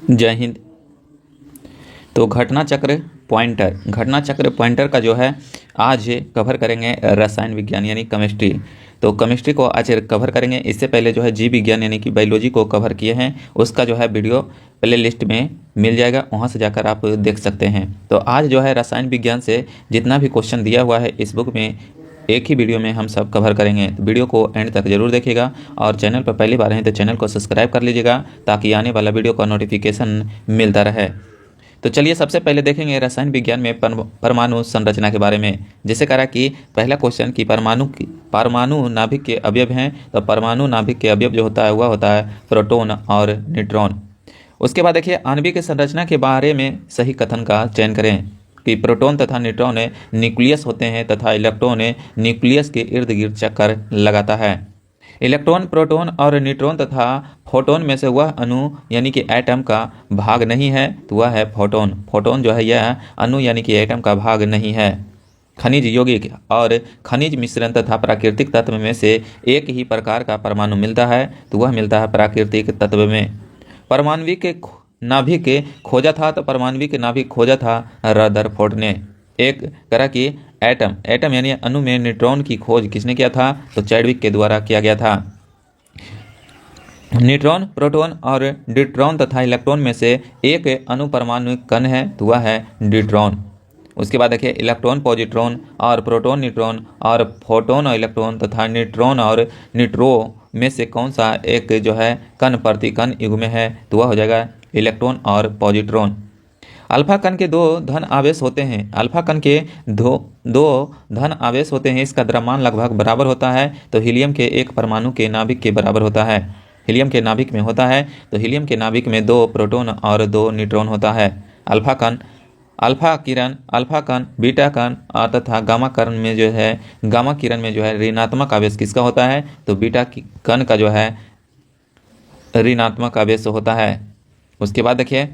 जय हिंद। तो घटना चक्र पॉइंटर का जो है आज कवर करेंगे रसायन विज्ञान यानी केमिस्ट्री। तो केमिस्ट्री को आज कवर करेंगे। इससे पहले जो है जीव विज्ञान यानी कि बायोलॉजी को कवर किए हैं, उसका जो है वीडियो प्ले लिस्ट में मिल जाएगा, वहां से जाकर आप देख सकते हैं। तो आज जो है रसायन विज्ञान से जितना भी क्वेश्चन दिया हुआ है इस बुक में एक ही वीडियो में हम सब कवर करेंगे। तो वीडियो को एंड तक जरूर देखिएगा और चैनल पर पहली बार हैं तो चैनल को सब्सक्राइब कर लीजिएगा ताकि आने वाला वीडियो का नोटिफिकेशन मिलता रहे। तो चलिए सबसे पहले देखेंगे रसायन विज्ञान में परमाणु संरचना के बारे में। जैसे कहा कि पहला क्वेश्चन कि परमाणु नाभिक के अवयव हैं, तो परमाणु नाभिक के अवयव जो होता है वह होता है प्रोटॉन और न्यूट्रॉन। उसके बाद देखिए आणविक संरचना के बारे में सही कथन का चयन करें कि प्रोटॉन तथा न्यूट्रॉन न्यूक्लियस होते हैं तथा इलेक्ट्रॉन न्यूक्लियस के इर्द गिर्द चक्कर लगाता है। इलेक्ट्रॉन, प्रोटॉन और न्यूट्रॉन तथा फोटोन में से वह अणु यानी कि एटम का भाग नहीं है, तो वह है फोटोन। फोटोन जो है यह अणु यानी कि एटम का भाग नहीं है। खनिज, यौगिक और खनिज मिश्रण तथा प्राकृतिक तत्व में से एक ही प्रकार का परमाणु मिलता है, तो वह मिलता है प्राकृतिक तत्व में। परमाणविक नाभिक खोजा था, तो परमाणविक नाभिक खोजा था रदरफोर्ड ने। एक करा कि एटम यानी अणु में न्यूट्रॉन की खोज किसने किया था, तो चैडविक के द्वारा किया गया था। न्यूट्रॉन, प्रोटॉन और ड्यूट्रॉन तथा इलेक्ट्रॉन में से एक अणु परमाणु कण है, तो वह है ड्यूट्रॉन। उसके बाद देखिए इलेक्ट्रॉन, पॉजिट्रॉन और प्रोटॉन, न्यूट्रॉन और फोटोन और इलेक्ट्रॉन तथा न्यूट्रॉन और न्यूट्रो में से कौन सा एक जो है कण प्रति कण युग्म है, तो वह हो जाएगा इलेक्ट्रॉन और पॉजिट्रॉन। अल्फा कण के दो धन आवेश होते हैं। अल्फा कण के दो धन आवेश होते हैं। इसका द्रव्यमान लगभग बराबर होता है, तो हीलियम के एक परमाणु के नाभिक के बराबर होता है। हीलियम के नाभिक में होता है, तो हीलियम के नाभिक में 2 प्रोटॉन और 2 न्यूट्रॉन होता है। अल्फा किरण, अल्फा कण, बीटा कण तथा गामा किरण में जो है ऋणात्मक आवेश किसका होता है, तो बीटा कण का जो है ऋणात्मक आवेश होता है। उसके बाद देखिए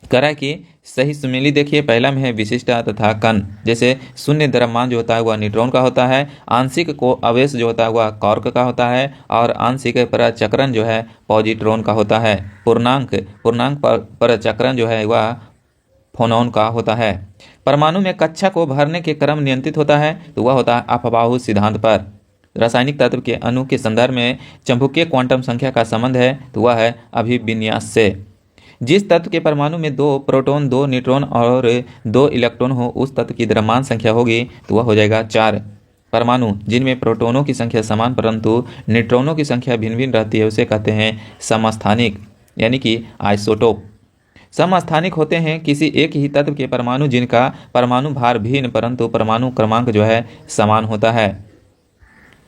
करा कि सही सुमेली देखिए पहला में है विशिष्टा तथा कण। जैसे शून्य द्रव्यमान जो होता है वह न्यूट्रॉन का होता है, आंशिक को आवेश जो होता है वह कॉर्क का होता है और आंशिक परचक्रण जो है पॉजिट्रॉन का होता है। पूर्णांक परचक्रण जो है वह फोनॉन का होता है। परमाणु में कक्षा को भरने के क्रम नियंत्रित होता है, तो वह होता है अफबाहु सिद्धांत पर। रासायनिक तत्व के अणु के संदर्भ में चुंबकीय क्वांटम संख्या का संबंध है, तो वह है अभिविन्यास से। जिस तत्व के परमाणु में 2 प्रोटॉन, 2 न्यूट्रॉन और 2 इलेक्ट्रॉन हो उस तत्व की द्रव्यमान संख्या होगी, तो वह हो जाएगा 4। परमाणु जिनमें प्रोटॉनों की संख्या समान परंतु न्यूट्रॉनों की संख्या भिन्न भिन्न रहती है उसे कहते हैं समस्थानिक यानी कि आइसोटोप। समस्थानिक होते हैं किसी एक ही तत्व के परमाणु जिनका परमाणु भार भिन्न परंतु परमाणु क्रमांक जो है समान होता है।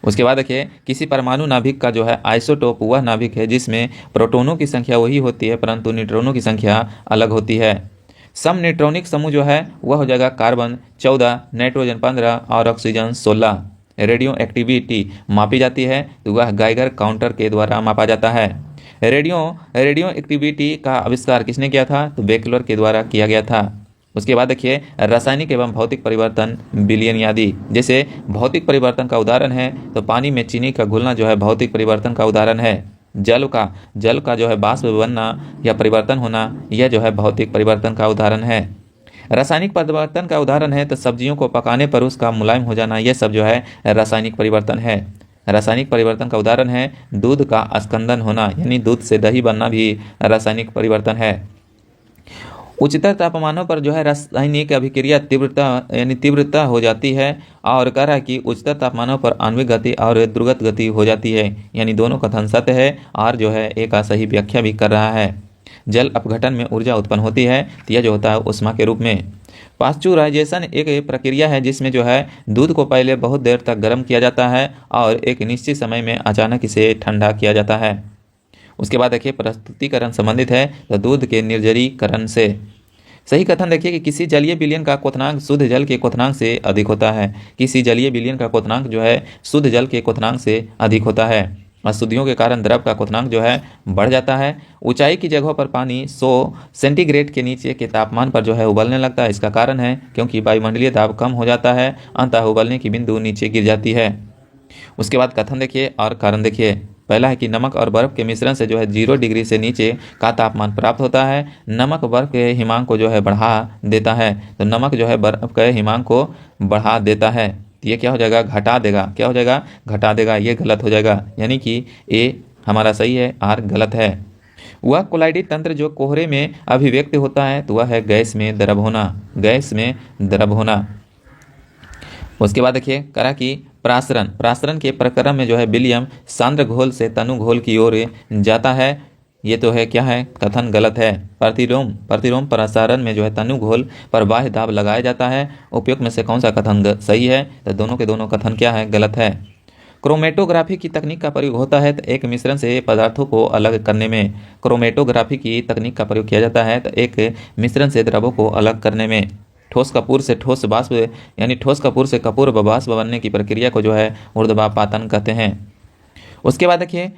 उसके बाद देखिए किसी परमाणु नाभिक का जो है आइसोटोप वह नाभिक है जिसमें प्रोटॉनों की संख्या वही होती है परंतु न्यूट्रॉनों की संख्या अलग होती है। सम न्यूट्रॉनिक समूह जो है वह हो जाएगा कार्बन 14, नाइट्रोजन 15 और ऑक्सीजन 16। रेडियो एक्टिविटी मापी जाती है, तो वह गाइगर काउंटर के द्वारा मापा जाता है। रेडियो एक्टिविटी का आविष्कार किसने किया था, तो बेकलर के द्वारा किया गया था। उसके बाद देखिए रासायनिक एवं भौतिक परिवर्तन विलयन आदि। जैसे भौतिक परिवर्तन का उदाहरण है तो पानी में चीनी का घुलना जो है भौतिक परिवर्तन का उदाहरण है। जल का जो है वाष्प बनना या परिवर्तन होना यह जो है भौतिक परिवर्तन का उदाहरण है। रासायनिक परिवर्तन का उदाहरण है तो सब्जियों को पकाने पर उसका मुलायम हो जाना, यह सब जो है रासायनिक परिवर्तन है। रासायनिक परिवर्तन का उदाहरण है दूध का स्कंदन होना यानी दूध से दही बनना भी रासायनिक परिवर्तन है। उच्चतर तापमानों पर जो है रासायनिक अभिक्रिया तीव्रता हो जाती है और कह रहा है कि उच्चतर तापमानों पर आणविक गति और द्रुगत गति हो जाती है, यानी दोनों कथन सत्य है और जो है एक सही व्याख्या भी कर रहा है। जल अपघटन में ऊर्जा उत्पन्न होती है, तो यह जो होता है उष्मा के रूप में। पास्चुराइजेशन एक प्रक्रिया है जिसमें जो है दूध को पहले बहुत देर तक गर्म किया जाता है और एक निश्चित समय में अचानक इसे ठंडा किया जाता है। उसके बाद देखिए प्रस्तुतिकरण संबंधित है तो दूध के निर्जलीकरण से। सही कथन देखिए कि किसी जलीय विलयन का क्वथनांक शुद्ध जल के क्वथनांक से अधिक होता है। किसी जलीय विलयन का क्वथनांक जो है शुद्ध जल के क्वथनांक से अधिक होता है। अशुद्धियों के कारण द्रव का क्वथनांक जो है बढ़ जाता है। ऊंचाई की जगहों पर पानी 100 सेंटीग्रेड के नीचे के तापमान पर जो है उबलने लगता है। इसका कारण है क्योंकि वायुमंडलीय दाब कम हो जाता है, अंततः उबलने की बिंदु नीचे गिर जाती है। उसके बाद कथन देखिए और कारण देखिए। पहला है कि नमक और बर्फ के मिश्रण से जो है 0 डिग्री से नीचे का तापमान प्राप्त होता है। नमक बर्फ के हिमांक को जो है बढ़ा देता है, तो नमक जो है बर्फ के हिमांक को बढ़ा देता है। ये क्या हो जाएगा, घटा देगा। क्या हो जाएगा, घटा देगा। ये गलत हो जाएगा, यानी कि ए हमारा सही है, आर गलत है। वह कोलाइडी तंत्र जो कोहरे में अभिव्यक्त होता है तो वह है गैस में द्रव होना, गैस में द्रव होना। उसके बाद देखिए करा कि प्रासरण, प्रासरण के प्रक्रम में जो है विलियम सांद्र घोल से तनु घोल की ओर जाता है। ये तो है क्या है, कथन गलत है। प्रतिलोम, प्रतिलोम प्रसारण में जो है तनु घोल पर बाह्य दाब लगाया जाता है। उपयुक्त में से कौन सा कथन सही है, तो दोनों के दोनों कथन क्या है, गलत है। क्रोमेटोग्राफी की तकनीक का प्रयोग होता है तो एक मिश्रण से पदार्थों को अलग करने में। क्रोमेटोग्राफी की तकनीक का प्रयोग किया जाता है तो एक मिश्रण से द्रवों को अलग करने में। ठोस कपूर से ठोस बाष्प यानी ठोस कपूर से कपूर व बाष्प बनने की प्रक्रिया को जो है ऊर्ध्वपातन कहते हैं। उसके बाद देखिए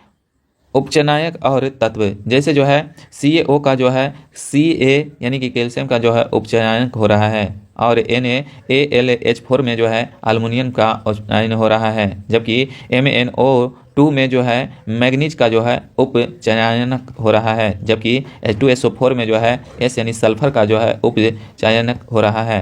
उपचनायक और तत्व, जैसे जो है CaO का जो है Ca यानी कि कैल्शियम का जो है उपचयन हो रहा है, और NaAlH4 में जो है एल्युमिनियम का उपचयन हो रहा है, जबकि MnO2 में जो है मैग्नीज का जो है उपचयन हो रहा है, जबकि H2SO4 में जो है S यानी सल्फर का जो है उपचयन हो रहा है।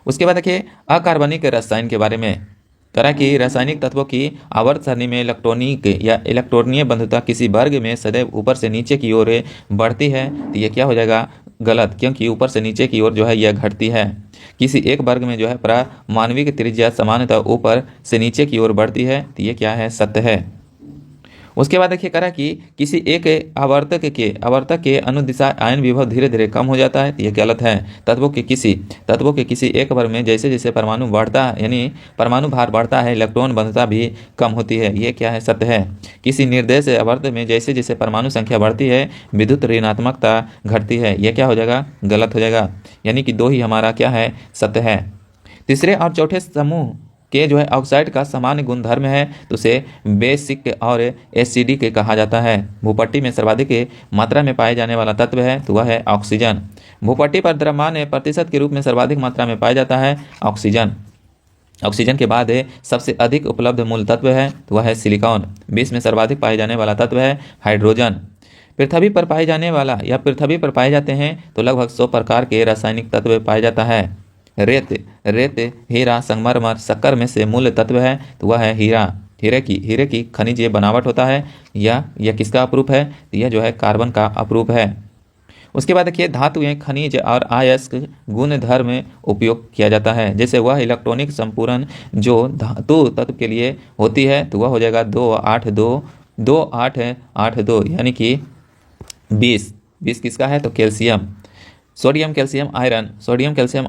उसके बाद देखिए अकार्बनिक रसायन के बारे में करा कि रासायनिक तत्वों की आवर्त सारणी में इलेक्ट्रॉनिक या इलेक्ट्रॉनीय बंधुता किसी वर्ग में सदैव ऊपर से नीचे की ओर बढ़ती है, तो ये क्या हो जाएगा, गलत, क्योंकि ऊपर से नीचे की ओर जो है यह घटती है। किसी एक वर्ग में जो है परमाणविक त्रिज्या सामान्यतः ऊपर से नीचे की ओर बढ़ती है, तो ये क्या है, सत्य है। उसके बाद देखिए करा कि किसी एक आवर्तक के अनुदिशा आयन विभव धीरे धीरे कम हो जाता है, तो ये गलत है। तत्वों के किसी एक वर्ग में जैसे जैसे परमाणु बढ़ता है यानी परमाणु भार बढ़ता है, इलेक्ट्रॉन बंधुता भी कम होती है, ये क्या है, सत्य है। किसी निर्देश आवर्त में जैसे जैसे परमाणु संख्या बढ़ती है विद्युत ऋणात्मकता घटती है, यह क्या हो जाएगा, गलत हो जाएगा। यानी कि 2 ही हमारा क्या है, सत्य है। तीसरे और चौथे समूह के जो है ऑक्साइड का सामान्य गुणधर्म है तो उसे बेसिक और एसिडिक कहा जाता है। भूपट्टी में सर्वाधिक मात्रा में पाए जाने वाला तत्व है तो वह है ऑक्सीजन। भूपट्टी पर द्रव्यमान प्रतिशत के रूप में सर्वाधिक मात्रा में पाया जाता है ऑक्सीजन। ऑक्सीजन के बाद सबसे अधिक उपलब्ध मूल तत्व है तो वह है सिलिकॉन। विश्व में सर्वाधिक पाए जाने वाला तत्व है हाइड्रोजन। पृथ्वी पर पाए जाने वाला या पृथ्वी पर पाए जाते हैं तो लगभग 100 प्रकार के रासायनिक तत्व पाए जाता है। रेत, हीरा, संगमरमर, शक्कर में से मूल तत्व है तो वह है हीरा। हीरे की खनिज बनावट होता है, यह किसका अपरूप है, तो यह जो है कार्बन का अपरूप है। उसके बाद देखिए धातुएं, खनिज और अयस्क गुणधर्म में उपयोग किया जाता है। जैसे वह इलेक्ट्रॉनिक संपूरण जो धातु तत्व के लिए होती है तो वह हो जाएगा 2 8 2 यानी कि 20 किसका है, तो कैल्शियम। सोडियम कैल्शियम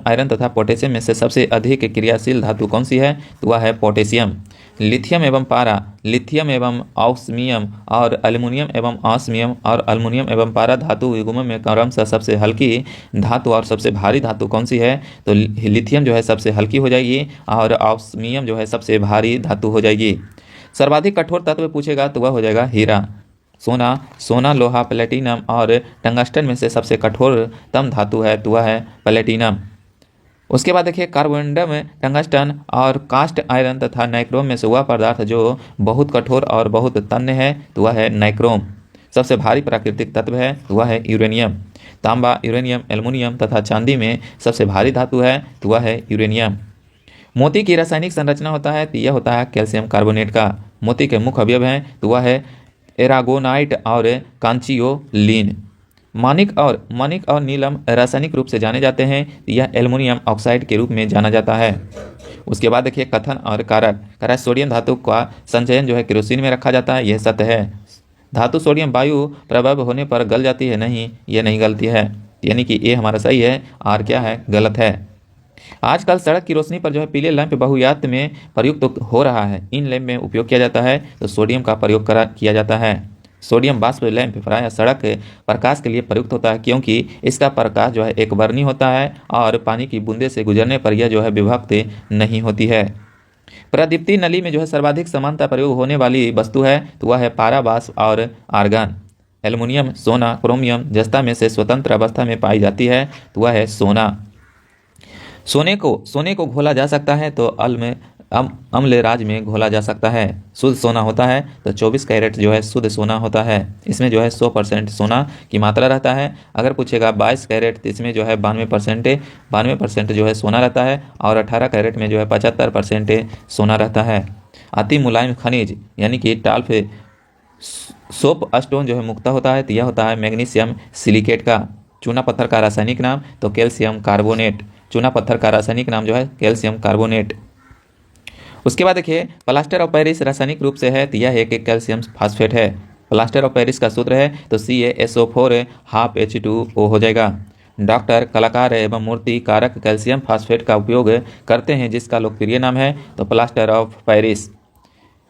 आयरन तथा पोटेशियम में से सबसे अधिक क्रियाशील धातु कौन सी है, तो वह है पोटेशियम। लिथियम एवं पारा, लिथियम एवं ऑस्मियम और एल्युमिनियम एवं ऑस्मियम और एल्युमिनियम एवं पारा धातु युग्म में क्रमशः सबसे हल्की धातु और सबसे भारी धातु कौन सी है, तो लिथियम जो है सबसे हल्की हो जाएगी और ऑस्मियम जो है सबसे भारी धातु हो जाएगी। सर्वाधिक कठोर तत्व पूछेगा तो वह हो जाएगा हीरा। सोना, लोहा, प्लेटिनम और टंगस्टन में से सबसे कठोरतम धातु है तो वह है प्लेटिनम। उसके बाद देखिए कार्बोनियम, टंगस्टन और कास्ट आयरन तथा नाइक्रोम में से वह पदार्थ जो बहुत कठोर और बहुत तन्य है तो वह है नाइक्रोम। सबसे भारी प्राकृतिक तत्व है तो वह है यूरेनियम। तांबा, यूरेनियम, एल्युमिनियम तथा चांदी में सबसे भारी धातु है तो वह है यूरेनियम। मोती की रासायनिक संरचना होता है तो यह होता है कैल्शियम कार्बोनेट का। मोती के मुख्य अवयव हैं तो वह है एरागोनाइट और कांचियोलिन। मानिक और नीलम रासायनिक रूप से जाने जाते हैं, यह एल्युमिनियम ऑक्साइड के रूप में जाना जाता है। उसके बाद देखिए कथन और कारक सोडियम धातु का संचयन जो है केरोसिन में रखा जाता है, यह सत्य है। धातु सोडियम वायु प्रभाव होने पर गल जाती है, नहीं, यह नहीं गलती है, यानी कि ये हमारा सही है, आर क्या है, गलत है। आजकल सड़क की रोशनी पर जो है पीले लैंप बहुयात में प्रयुक्त हो रहा है। इन लैंप में उपयोग किया जाता है तो सोडियम का प्रयोग किया जाता है। सोडियम वाष्प लैंप प्रायः सड़क प्रकाश के लिए प्रयुक्त होता है क्योंकि इसका प्रकाश जो है एक वर्णी होता है और पानी की बूंदे से गुजरने पर यह जो है विभक्त नहीं होती है। प्रदीप्ति नली में जो है सर्वाधिक समानता प्रयोग होने वाली वस्तु है तो वह है पारा, वाष्प और आर्गन। एल्युमिनियम, सोना, क्रोमियम जस्ता में से स्वतंत्र अवस्था में पाई जाती है तो वह है सोना। सोने को घोला जा सकता है तो अम्ल राज में घोला जा सकता है। शुद्ध सोना होता है तो 24 कैरेट जो है शुद्ध सोना होता है, इसमें जो है 100% सोना की मात्रा रहता है। अगर पूछेगा 22 कैरेट तो इसमें जो है 92% जो है सोना रहता है, और 18 कैरेट में जो है 75% सोना रहता है। अति मुलायम खनिज यानी कि टाल्फ सोप स्टोन जो है मुक्ता होता है, तो यह होता है मैग्नीशियम सिलिकेट का। चूना पत्थर का रासायनिक नाम तो कैल्शियम कार्बोनेट। चूना पत्थर का रासायनिक नाम जो है कैल्शियम कार्बोनेट। उसके बाद देखिए प्लास्टर ऑफ पेरिस रासायनिक रूप से है तो यह एक कैल्शियम फास्फेट है। प्लास्टर ऑफ पेरिस का सूत्र है तो CaSO4 हाफ H2O हो जाएगा। डॉक्टर कलाकार एवं मूर्ति कारक कैल्शियम फास्फेट का उपयोग करते हैं, जिसका लोकप्रिय नाम है तो प्लास्टर ऑफ पेरिस।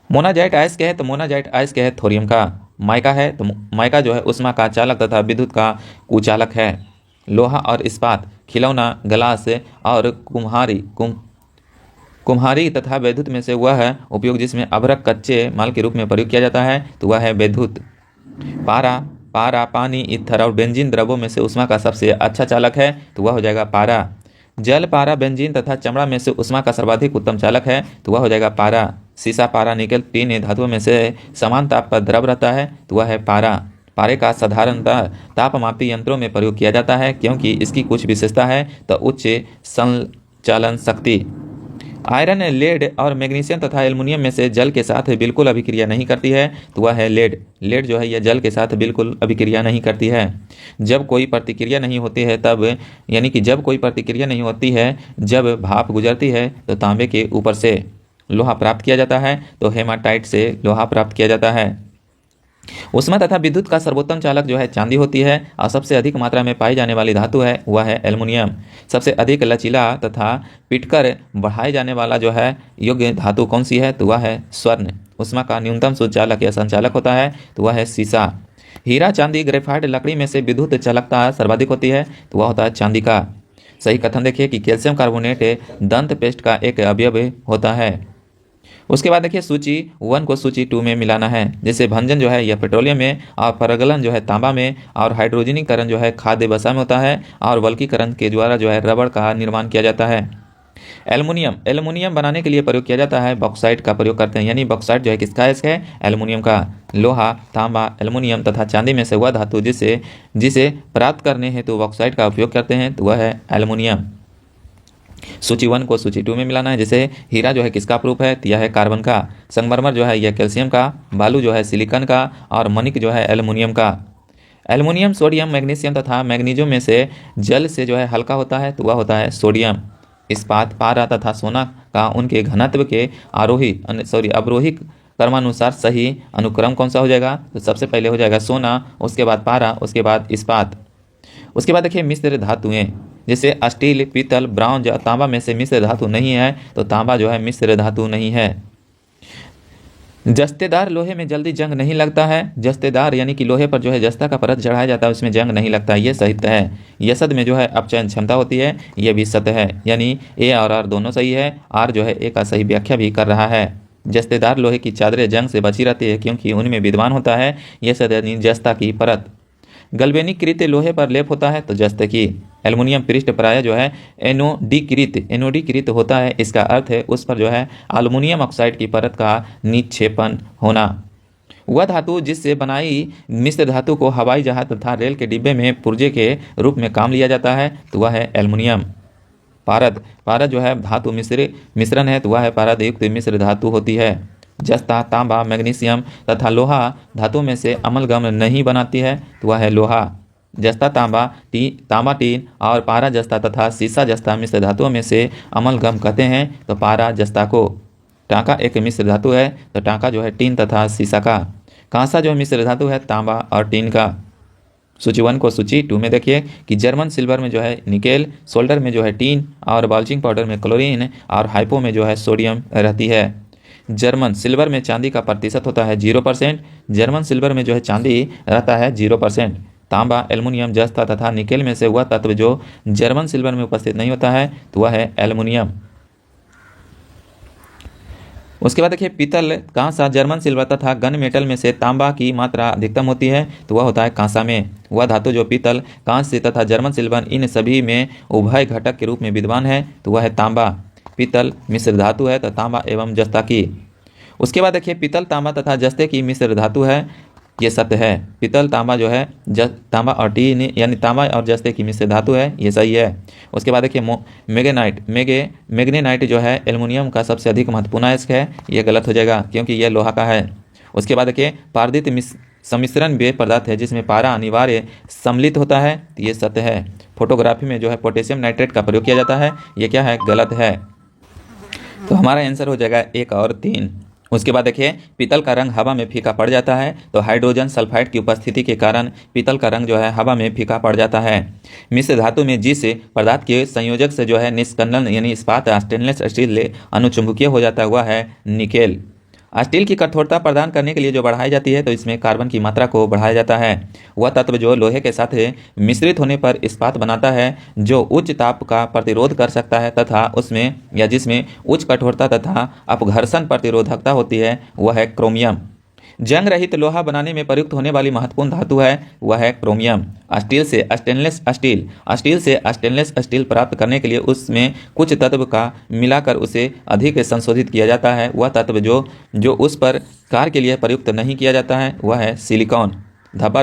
मोनाजाइट आयस्क है तो मोनाजाइट आयस्क है थोरियम का। माइका है तो माइका जो है उष्मा का चालक तथा विद्युत का कुचालक है। लोहा और इस्पात, खिलौना, ग्लास और कुम्हारी तथा विद्युत में से वह है उपयोग जिसमें अभ्रक कच्चे माल के रूप में प्रयोग किया जाता है तो वह है विद्युत। पारा, पानी, ईथर और बेंजीन द्रवों में से उष्मा का सबसे अच्छा चालक है तो वह हो जाएगा पारा। जल, पारा, बेंजीन तथा चमड़ा में से उष्मा का सर्वाधिक उत्तम चालक है तो वह हो जाएगा पारा। सीसा, पारा, निकेल, टीन धातुओं में से समान ताप पर द्रव रहता है तो वह है पारा। पारे का साधारणतः तापमापी यंत्रों में प्रयोग किया जाता है क्योंकि इसकी कुछ विशेषता है तो उच्च संचालन शक्ति। आयरन, लेड और मैग्नीशियम तथा एल्युमिनियम में से जल के साथ बिल्कुल अभिक्रिया नहीं करती है तो वह है लेड। लेड जो है यह जल के साथ बिल्कुल अभिक्रिया नहीं करती है। जब कोई प्रतिक्रिया नहीं होती है तब यानी कि जब कोई प्रतिक्रिया नहीं होती है, जब भाप गुजरती है तो तांबे के ऊपर से लोहा प्राप्त किया जाता है तो हेमाटाइट से लोहा प्राप्त किया जाता है। उष्मा तथा विद्युत का सर्वोत्तम चालक जो है चांदी होती है, और सबसे अधिक मात्रा में पाई जाने वाली धातु है वह है एल्युमिनियम। सबसे अधिक लचीला तथा पिटकर बढ़ाए जाने वाला जो है योग्य धातु कौन सी है तो वह है स्वर्ण। उष्मा का न्यूनतम शुद्ध चालक या संचालक होता है तो वह है सीसा। हीरा, चांदी, ग्रेफाइट लकड़ी में से विद्युत चालकता सर्वाधिक होती है तो वह होता है चांदी का। सही कथन देखिए कि कैल्शियम कार्बोनेट दंत पेस्ट का एक अवयव होता है। उसके बाद देखिए सूची 1 को सूची 2 में मिलाना है। जैसे भंजन जो है यह पेट्रोलियम में, और परगलन जो है तांबा में, और हाइड्रोजनीकरण जो है खाद्य वसा में होता है, और वल्कीकरण के द्वारा जो है रबड़ का निर्माण किया जाता है। एल्युमिनियम बनाने के लिए प्रयोग किया जाता है, बॉक्साइट का प्रयोग करते हैं, यानी बॉक्साइट जो है किसका है एल्युमिनियम का। लोहा, तांबा, एल्युमिनियम तथा चांदी में से वह धातु जिसे प्राप्त करने हेतु तो बॉक्साइट का उपयोग करते हैं तो वह है एल्युमिनियम। सूची 1 को सूची 2 में मिलाना है। जैसे हीरा जो है किसका प्रूफ है तो यह है कार्बन का। संगमरमर जो है यह कैल्शियम का। बालू जो है सिलिकॉन का, और मणिक जो है एल्युमिनियम का। एल्युमिनियम, सोडियम, मैग्नीशियम तथा मैग्नीशियम में से जल से जो है हल्का होता है तो वह होता है सोडियम। इस्पात, पारा तथा सोना का उनके घनत्व के अवरोही क्रमानुसार सही अनुक्रम कौन सा हो जाएगा तो सबसे पहले हो जाएगा सोना, उसके बाद पारा, उसके बाद इस्पात। उसके बाद देखिए मिश्र धातुएं, जैसे स्टील, पीतल, ब्रॉन्ज, तांबा में से मिश्र धातु नहीं है तो तांबा जो है मिश्र धातु नहीं है। जस्तेदार लोहे में जल्दी जंग नहीं लगता है। जस्तेदार यानी कि लोहे पर जो है जस्ता का परत चढ़ाया जाता है उसमें जंग नहीं लगता, ये सत्य है। यसद में जो है अपचयन क्षमता होती है, यह भी सत्य है, यानी ए और आर दोनों सही है। आर जो है ए का सही व्याख्या भी कर रहा है। जस्तेदार लोहे की चादरें जंग से बची रहती है क्योंकि उनमें विद्यमान होता है यह सत्य यानी जस्ता की परत। गल्वेनीकृत लोहे पर लेप होता है तो जस्त की। एल्युमिनियम पृष्ठ प्राय जो है एनोडीकृत होता है, इसका अर्थ है उस पर जो है एल्युमिनियम ऑक्साइड की परत का निक्षेपण होना। वह धातु जिससे बनाई मिश्र धातु को हवाई जहाज तथा रेल के डिब्बे में पुर्जे के रूप में काम लिया जाता है तो वह है एल्युमिनियम। पारद जो है धातु मिश्रण है तो वह है पारदयुक्त मिश्र धातु होती है। जस्ता, तांबा, मैग्नीशियम तथा लोहा धातु में से अमलगम नहीं बनाती है तो वह है लोहा। जस्ता, तांबा, टीन और पारा जस्ता तथा सीसा जस्ता मिश्र धातुओं में से अमलगम कहते हैं तो पारा जस्ता को। टांका एक मिश्र धातु है तो टांका जो है टीन तथा सीसा का। कांसा जो मिश्र धातु है तांबा और टीन का। सूची 1 को सूची 2 में देखिए कि जर्मन सिल्वर में जो है निकेल, सोल्डर में जो है टीन, और बाल्चिंग पाउडर में क्लोरीन, और हाइपो में जो है सोडियम रहती है। जर्मन सिल्वर में चांदी का प्रतिशत होता है 0%। जर्मन सिल्वर में जो है चांदी रहता है 0%। तांबा, एल्युमिनियम, जस्ता तथा निकेल में से वह तत्व जो जर्मन सिल्वर में उपस्थित नहीं होता है तो वह है एल्युमिनियम। उसके बाद देखिए पीतल, कांसा, जर्मन सिल्वर तथा गन मेटल में से तांबा की मात्रा अधिकतम होती है तो वह होता है कांसा में। वह धातु जो पीतल, कांस्य तथा जर्मन सिल्वर इन सभी में उभय घटक के रूप में विद्यमान है तो वह है तांबा। पीतल मिश्र धातु है तो तांबा एवं जस्ता की। उसके बाद देखिए पीतल तांबा तथा जस्ते की मिश्र धातु है, ये सत्य है। पीतल तांबा जो है तांबा और टीन यानी तांबा और जस्ते की मिश्र धातु है, ये सही है। उसके बाद देखिए मैग्नेनाइट जो है एल्युमिनियम का सबसे अधिक महत्वपूर्ण अयस्क है, ये गलत हो जाएगा क्योंकि यह लोहा का है। उसके बाद देखिए पारदित सम्मिश्रण वे पदार्थ है जिसमें पारा अनिवार्य सम्मिलित होता है, ये सत्य है। फोटोग्राफी में जो है पोटेशियम नाइट्रेट का प्रयोग किया जाता है, ये क्या है, गलत है। तो हमारा आंसर हो जाएगा 1 और 3। उसके बाद देखिए पीतल का रंग हवा में फीका पड़ जाता है, तो हाइड्रोजन सल्फाइड की उपस्थिति के कारण पीतल का रंग जो है हवा में फीका पड़ जाता है। मिश्र धातु में जिस पदार्थ के संयोजक से जो है निष्कंदन यानी इस्पात स्टेनलेस स्टील अनुचुंबकीय हो जाता है वह है निकेल। स्टील की कठोरता प्रदान करने के लिए जो बढ़ाई जाती है तो इसमें कार्बन की मात्रा को बढ़ाया जाता है। वह तत्व जो लोहे के साथ मिश्रित होने पर इस्पात बनाता है जो उच्च ताप का प्रतिरोध कर सकता है तथा उसमें या जिसमें उच्च कठोरता तथा अपघर्षण प्रतिरोधकता होती है वह है क्रोमियम। जंग रहित लोहा बनाने में प्रयुक्त होने वाली महत्वपूर्ण धातु है वह है क्रोमियम। स्टील से स्टेनलेस स्टील प्राप्त करने के लिए उसमें कुछ तत्व का मिलाकर उसे अधिक संशोधित किया जाता है। वह तत्व जो उस पर कार्य के लिए प्रयुक्त नहीं किया जाता है वह है सिलिकॉन। धब्बा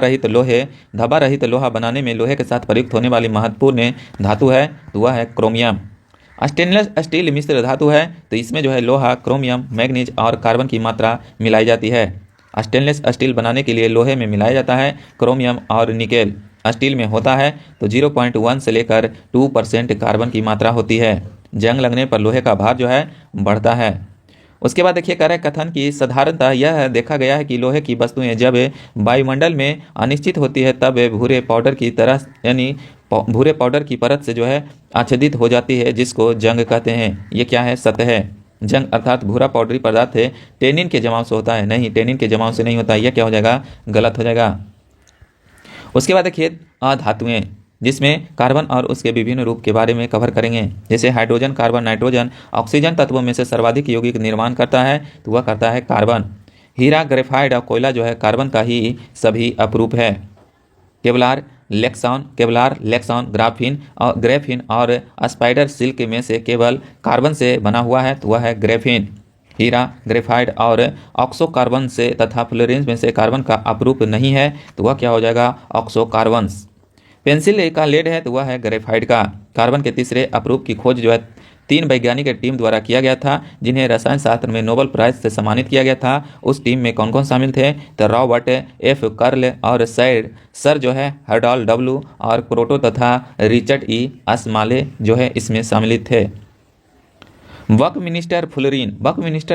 रहित लोहा बनाने में लोहे के साथ प्रयुक्त होने वाली महत्वपूर्ण धातु है तो वह है क्रोमियम। स्टेनलेस स्टील मिश्र धातु है तो इसमें जो है लोहा, क्रोमियम, मैग्नीज और कार्बन की मात्रा मिलाई जाती है। स्टेनलेस स्टील बनाने के लिए लोहे में मिलाया जाता है क्रोमियम और निकेल। स्टील में होता है तो 0.1 से लेकर 2% कार्बन की मात्रा होती है। जंग लगने पर लोहे का भार जो है बढ़ता है। उसके बाद देखिए कारक कथन की साधारणतः यह देखा गया है कि लोहे की वस्तुएं जब वायुमंडल में अनिश्चित होती है तब भूरे पाउडर की तरह यानी भूरे पाउडर की परत से जो है आच्छादित हो जाती है जिसको जंग कहते हैं। ये क्या है, सत्य है। जंग अर्थात भूरा पाउडरी पदार्थ है टेनिन के जमाव से होता है, नहीं टेनिन के जमाव से नहीं होता, यह क्या हो जाएगा, गलत हो जाएगा। उसके बाद देखिए अधातुएं जिसमें कार्बन और उसके विभिन्न रूप के बारे में कवर करेंगे। जैसे हाइड्रोजन, कार्बन, नाइट्रोजन ऑक्सीजन तत्वों में से सर्वाधिक यौगिक निर्माण करता है तो वह करता है कार्बन। हीरा, ग्रेफाइट और कोयला जो है कार्बन का ही सभी अपरूप है। केवलार, लेक्सॉन, ग्रेफिन और स्पाइडर सिल्क में से केवल कार्बन से बना हुआ है तो वह है ग्रेफिन। हीरा, ग्रेफाइट और ऑक्सोकार्बन से तथा फ्लोरीन में से कार्बन का अपरूप नहीं है तो वह क्या हो जाएगा, ऑक्सोकार्बन्स। पेंसिल का लेड है तो वह है ग्रेफाइट का। कार्बन के तीसरे अपरूप की खोज जो है 3 वैज्ञानिक टीम द्वारा किया गया था जिन्हें रसायन शास्त्र में नोबेल प्राइज से सम्मानित किया गया था। उस टीम में कौन कौन शामिल थे, तो रॉबर्ट एफ कर्ल और सर जो है हर्डॉल डब्ल्यू और क्रोटो तथा रिचर्ड ई अस्माले जो है इसमें सम्मिलित थे। बकमिनिस्टर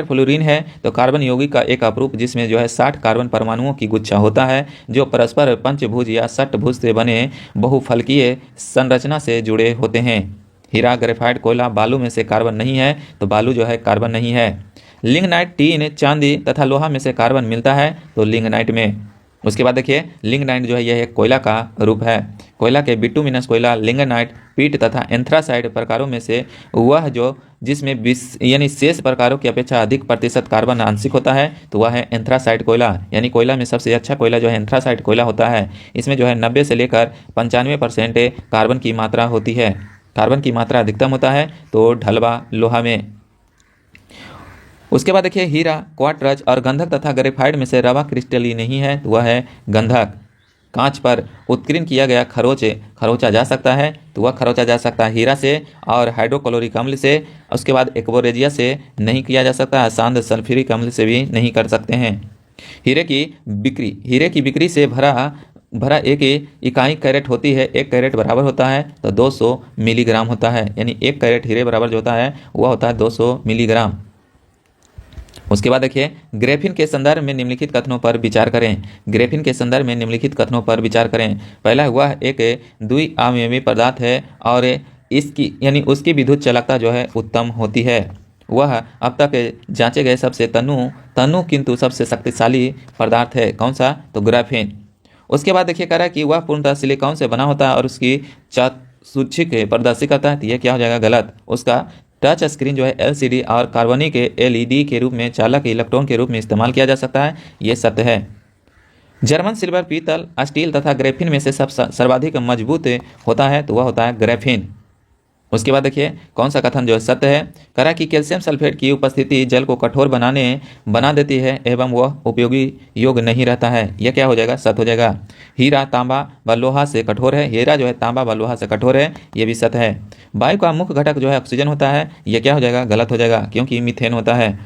फ्लोरीन है तो कार्बन यौगिक का एक अपरूप जिसमें जो है 60 कार्बन परमाणुओं की गुच्छा होता है जो परस्पर पंचभुज या षटभुज से बने बहुफलकीय संरचना से जुड़े होते हैं। हीरा, ग्रेफाइट, कोयला, बालू में से कार्बन नहीं है तो बालू जो है कार्बन नहीं है। लिग्नाइट, टीन, चांदी तथा लोहा में से कार्बन मिलता है तो लिग्नाइट में। उसके बाद देखिए लिग्नाइट जो है यह एक कोयला का रूप है। कोयला के बिटुमिनस कोयला, लिग्नाइट, पीट तथा एंथ्रासाइड प्रकारों में से वह जो जिसमें यानी शेष प्रकारों की अपेक्षा अधिक प्रतिशत कार्बन आंशिक होता है तो वह है एंथ्रासाइड कोयला। यानी कोयला में सबसे अच्छा कोयला जो है एंथ्रासाइड कोयला होता है। इसमें जो है 90 से लेकर 95% कार्बन की मात्रा होती है। कार्बन की मात्रा अधिकतम होता है तो ढलवा लोहा में। उसके बाद देखिए हीरा, क्वार्ट्ज और गंधक तथा ग्रेफाइट में से रवा क्रिस्टलीन नहीं है तो वह है गंधक। कांच पर उत्कीर्ण किया गया खरोचा जा सकता है तो वह खरोचा जा सकता है हीरा से और हाइड्रोक्लोरिक अम्ल से। उसके बाद एक्वोरेजिया से नहीं किया जा सकता है, सांद सल्फ्यूरिक अम्ल से भी नहीं कर सकते हैं। हीरे की बिक्री से भरा एक इकाई कैरेट होती है। 1 कैरेट बराबर होता है तो 200 मिलीग्राम होता है। यानी 1 कैरेट हीरे बराबर जो होता है वह होता है 200 मिलीग्राम। उसके बाद देखिए ग्रेफिन के संदर्भ में निम्नलिखित कथनों पर विचार करें। पहला हुआ एक द्विआयामी पदार्थ है और उसकी विद्युत चालकता जो है उत्तम होती है। वह अब तक जांचे गए सबसे तनु किंतु सबसे शक्तिशाली पदार्थ है। कौन सा, तो ग्राफीन। उसके बाद देखिए कह रहा है कि वह पूर्णतः सिलिकॉन से बना होता है और उसकी सूचिक प्रदर्शित करता है तो यह क्या हो जाएगा, गलत। उसका टच स्क्रीन जो है LCD और कार्बनिक LED के रूप में चालक इलेक्ट्रॉन के रूप में इस्तेमाल किया जा सकता है, ये सत्य है। जर्मन सिल्वर, पीतल, स्टील तथा ग्रेफिन में से सर्वाधिक मजबूत होता है तो वह होता है ग्रेफिन। उसके बाद देखिए कौन सा कथन जो है सत्य है। करा कि कैल्शियम सल्फेट की उपस्थिति जल को कठोर बना देती है एवं वह उपयोगी योग नहीं रहता है। यह क्या हो जाएगा, सत्य हो जाएगा। हीरा तांबा व लोहा से कठोर है, हीरा जो है तांबा व लोहा से कठोर है, ये भी सत्य है। वायु का मुख्य घटक जो है ऑक्सीजन होता है, यह क्या हो जाएगा, गलत हो जाएगा, क्योंकि मीथेन होता है।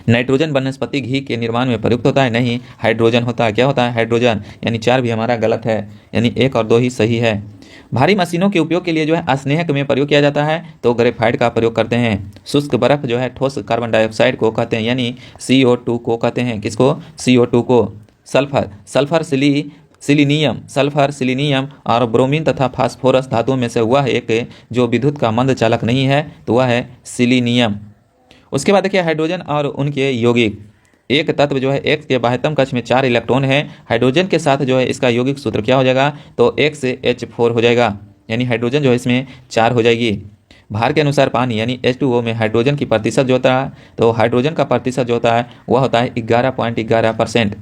नाइट्रोजन वनस्पति घी के निर्माण में प्रयुक्त होता है, नहीं, हाइड्रोजन होता है। क्या होता है, हाइड्रोजन। यानी 4 भी हमारा गलत है, यानी 1 और 2 ही सही है। भारी मशीनों के उपयोग के लिए जो है स्नेहक में प्रयोग किया जाता है, तो ग्रेफाइट का प्रयोग करते हैं। शुष्क बर्फ जो है ठोस कार्बन डाइऑक्साइड को कहते हैं, यानी CO2 को कहते हैं। किसको, CO2 को। सल्फर सिलीनियम और ब्रोमीन तथा फास्फोरस धातुओं में से वह एक जो विद्युत का मंद चालक नहीं है, तो वह है सिलीनियम। उसके बाद देखिए हाइड्रोजन और उनके यौगिक। एक तत्व जो है X के बाह्यतम कक्ष में 4 इलेक्ट्रॉन है, हाइड्रोजन के साथ जो है इसका यौगिक सूत्र क्या हो जाएगा, तो X हो जाएगा, यानी हाइड्रोजन जो है इसमें 4 हो जाएगी। भार के अनुसार पानी यानी H2O में हाइड्रोजन की प्रतिशत जो होता है, तो हाइड्रोजन का प्रतिशत जो होता है वह होता है 11.11%।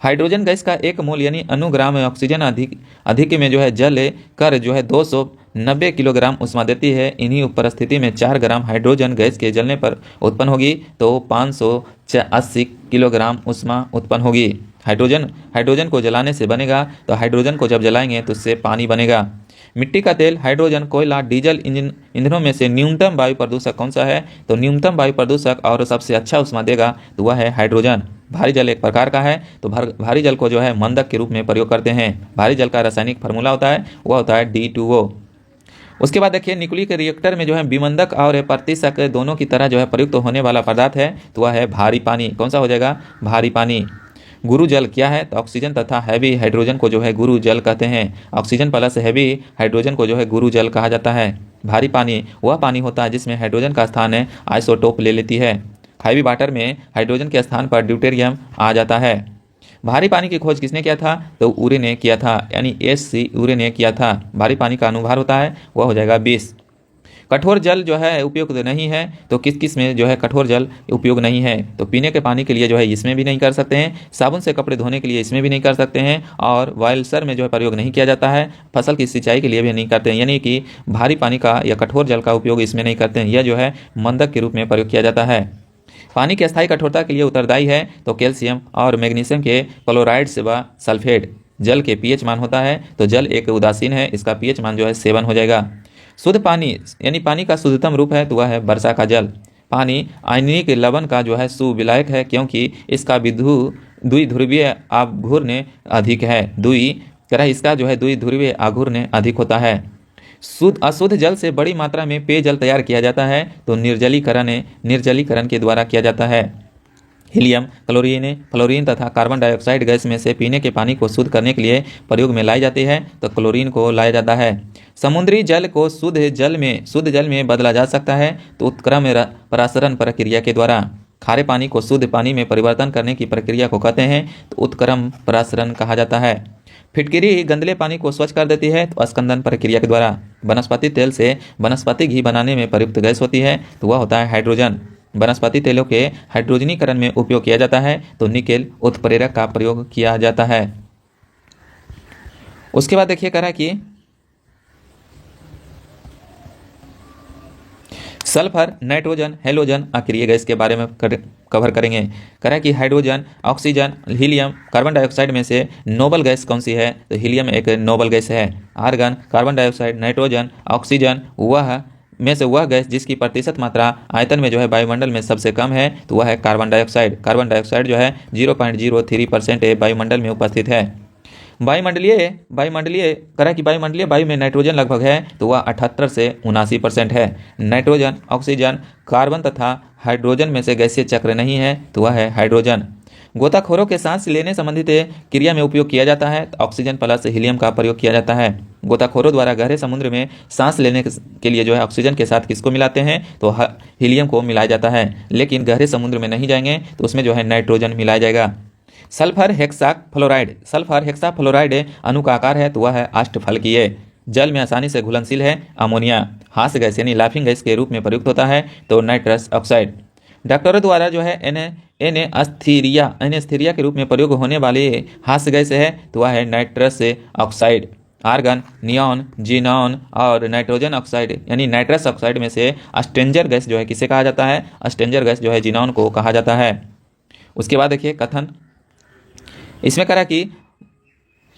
हाइड्रोजन गैस का 1 मोल यानी अनुग्राम ऑक्सीजन अधिक में जो है जल कर जो है 290 किलोग्राम उष्मा देती है। इन्हीं परिस्थिति में 4 ग्राम हाइड्रोजन गैस के जलने पर उत्पन्न होगी, तो 580 किलोग्राम उष्मा उत्पन्न होगी। हाइड्रोजन को जलाने से बनेगा, तो हाइड्रोजन को जब जलाएंगे तो उससे पानी बनेगा। मिट्टी का तेल, हाइड्रोजन, कोयला, डीजल ईंधनों में से न्यूनतम वायु प्रदूषक कौन सा है, तो न्यूनतम वायु प्रदूषक और सबसे अच्छा उष्मा देगा तो वह है हाइड्रोजन। भारी जल एक प्रकार का है, तो भारी जल को जो है मंदक के रूप में प्रयोग करते हैं। भारी जल का रासायनिक फार्मूला होता है, वह होता है D2O। उसके बाद देखिए न्यूक्लियर रिएक्टर में जो है विमंदक और प्रतिशक दोनों की तरह जो है प्रयुक्त होने वाला पदार्थ है, तो वह है भारी पानी। कौन सा हो जाएगा, भारी पानी। गुरु जल क्या है, तो ऑक्सीजन तथा हैवी हाइड्रोजन को जो है गुरु जल कहते हैं। ऑक्सीजन प्लस हैवी हाइड्रोजन को जो है गुरु जल कहा जाता है। भारी पानी वह पानी होता है जिसमें हाइड्रोजन का स्थान है आइसोटोप ले लेती है। हैवी वाटर में हाइड्रोजन के स्थान पर ड्यूटेरियम आ जाता है। भारी पानी की खोज किसने किया था, तो यूरे ने किया था, यानी SC यूरे ने किया था। भारी पानी का अनुभार होता है वह हो जाएगा 20। कठोर जल जो है उपयुक्त नहीं है, तो किस किस में जो है कठोर जल उपयोग नहीं है, तो पीने के पानी के लिए जो है इसमें भी नहीं कर सकते हैं, साबुन से कपड़े धोने के लिए इसमें भी नहीं कर सकते हैं, और वायलसर में जो है प्रयोग नहीं किया जाता है, फसल की सिंचाई के लिए भी नहीं करते हैं। यानी कि भारी पानी का या कठोर जल का उपयोग इसमें नहीं करते हैं, यह जो है मंदक के रूप में प्रयोग किया जाता है। पानी की अस्थायी कठोरता के लिए उत्तरदायी है, तो कैल्शियम और मैग्नीशियम के क्लोराइड्स व सल्फेट। जल के pH मान होता है, तो जल एक उदासीन है, इसका pH मान जो है 7 हो जाएगा। शुद्ध पानी यानी पानी का शुद्धतम रूप है, तो वह है वर्षा का जल। पानी आयनिक लवण का जो है सुविलायक है, क्योंकि इसका द्विध्रुवीय आघूर्ण अधिक है। इसका जो है द्विध्रुवीय आघूर्ण अधिक होता है। अशुद्ध जल से बड़ी मात्रा में पेयजल तैयार किया जाता है, तो निर्जलीकरण के द्वारा किया जाता है। हीलियम, क्लोरीन तथा कार्बन डाइऑक्साइड गैस में से पीने के पानी को शुद्ध करने के लिए प्रयोग में लाई जाती है, तो क्लोरीन को लाया जाता है। समुद्री जल को शुद्ध जल में बदला जा सकता है, तो उत्क्रम परासरण प्रक्रिया के द्वारा। खारे पानी को शुद्ध पानी में परिवर्तन करने की प्रक्रिया को कहते हैं, तो उत्क्रम परासरण कहा जाता है। फिटकिरी गंदले पानी को स्वच्छ कर देती है, तो अस्कंदन प्रक्रिया के द्वारा। वनस्पति तेल से वनस्पति घी बनाने में प्रयुक्त गैस होती है, तो वह होता है हाइड्रोजन। वनस्पति तेलों के हाइड्रोजनीकरण में उपयोग किया जाता है, तो निकेल उत्प्रेरक का प्रयोग किया जाता है। उसके बाद देखिए करा कि सल्फर, नाइट्रोजन, हेलोजन अक्रिय गैस के बारे में कवर करेंगे। करा कि hydrogen, oxygen, helium, carbon dioxide में से नोबल गैस कौन सी है, तो हीलियम एक नोबल गैस है। Argon, carbon dioxide, nitrogen, oxygen वह गैस जिसकी प्रतिशत मात्रा आयतन में जो है वायुमंडल में सबसे कम है, तो वह है कार्बन डाइऑक्साइड। कार्बन डाइऑक्साइड जो है 0.03% वायुमंडल में उपस्थित है। वायुमंडलीय वायु में नाइट्रोजन लगभग है, तो वह 78 से 79% है। नाइट्रोजन, ऑक्सीजन, कार्बन तथा हाइड्रोजन में से गैसीय चक्र नहीं है, तो वह है हाइड्रोजन। गोताखोरों के सांस लेने संबंधित क्रिया में उपयोग किया जाता है, तो ऑक्सीजन प्लस हीलियम का प्रयोग किया जाता है। गोताखोरों द्वारा गहरे समुद्र में सांस लेने के लिए जो है ऑक्सीजन के साथ किसको मिलाते हैं, तो हीलियम को मिलाया जाता है। लेकिन गहरे समुद्र में नहीं जाएंगे तो उसमें जो है नाइट्रोजन मिलाया जाएगा। सल्फर हेक्साफ्लोराइड अणु का आकार है, तो वह है अष्टफलकीय। जल में आसानी से घुलनशील है। अमोनिया हास्य गैस यानी लाफिंग गैस के रूप में प्रयुक्त होता है, तो नाइट्रस ऑक्साइड। डॉक्टरों द्वारा जो है एनेस्थीरिया के रूप में प्रयोग होने वाली हास्य गैस है, तो वह है nitrous oxide. Argon, neon, xenon और नाइट्रोजन ऑक्साइड यानी नाइट्रस ऑक्साइड में से स्ट्रेंजर गैस जो है किसे कहा जाता है? स्ट्रेंजर गैस जो है जीनॉन को कहा जाता है। उसके बाद देखिए कथन, इसमें करा कि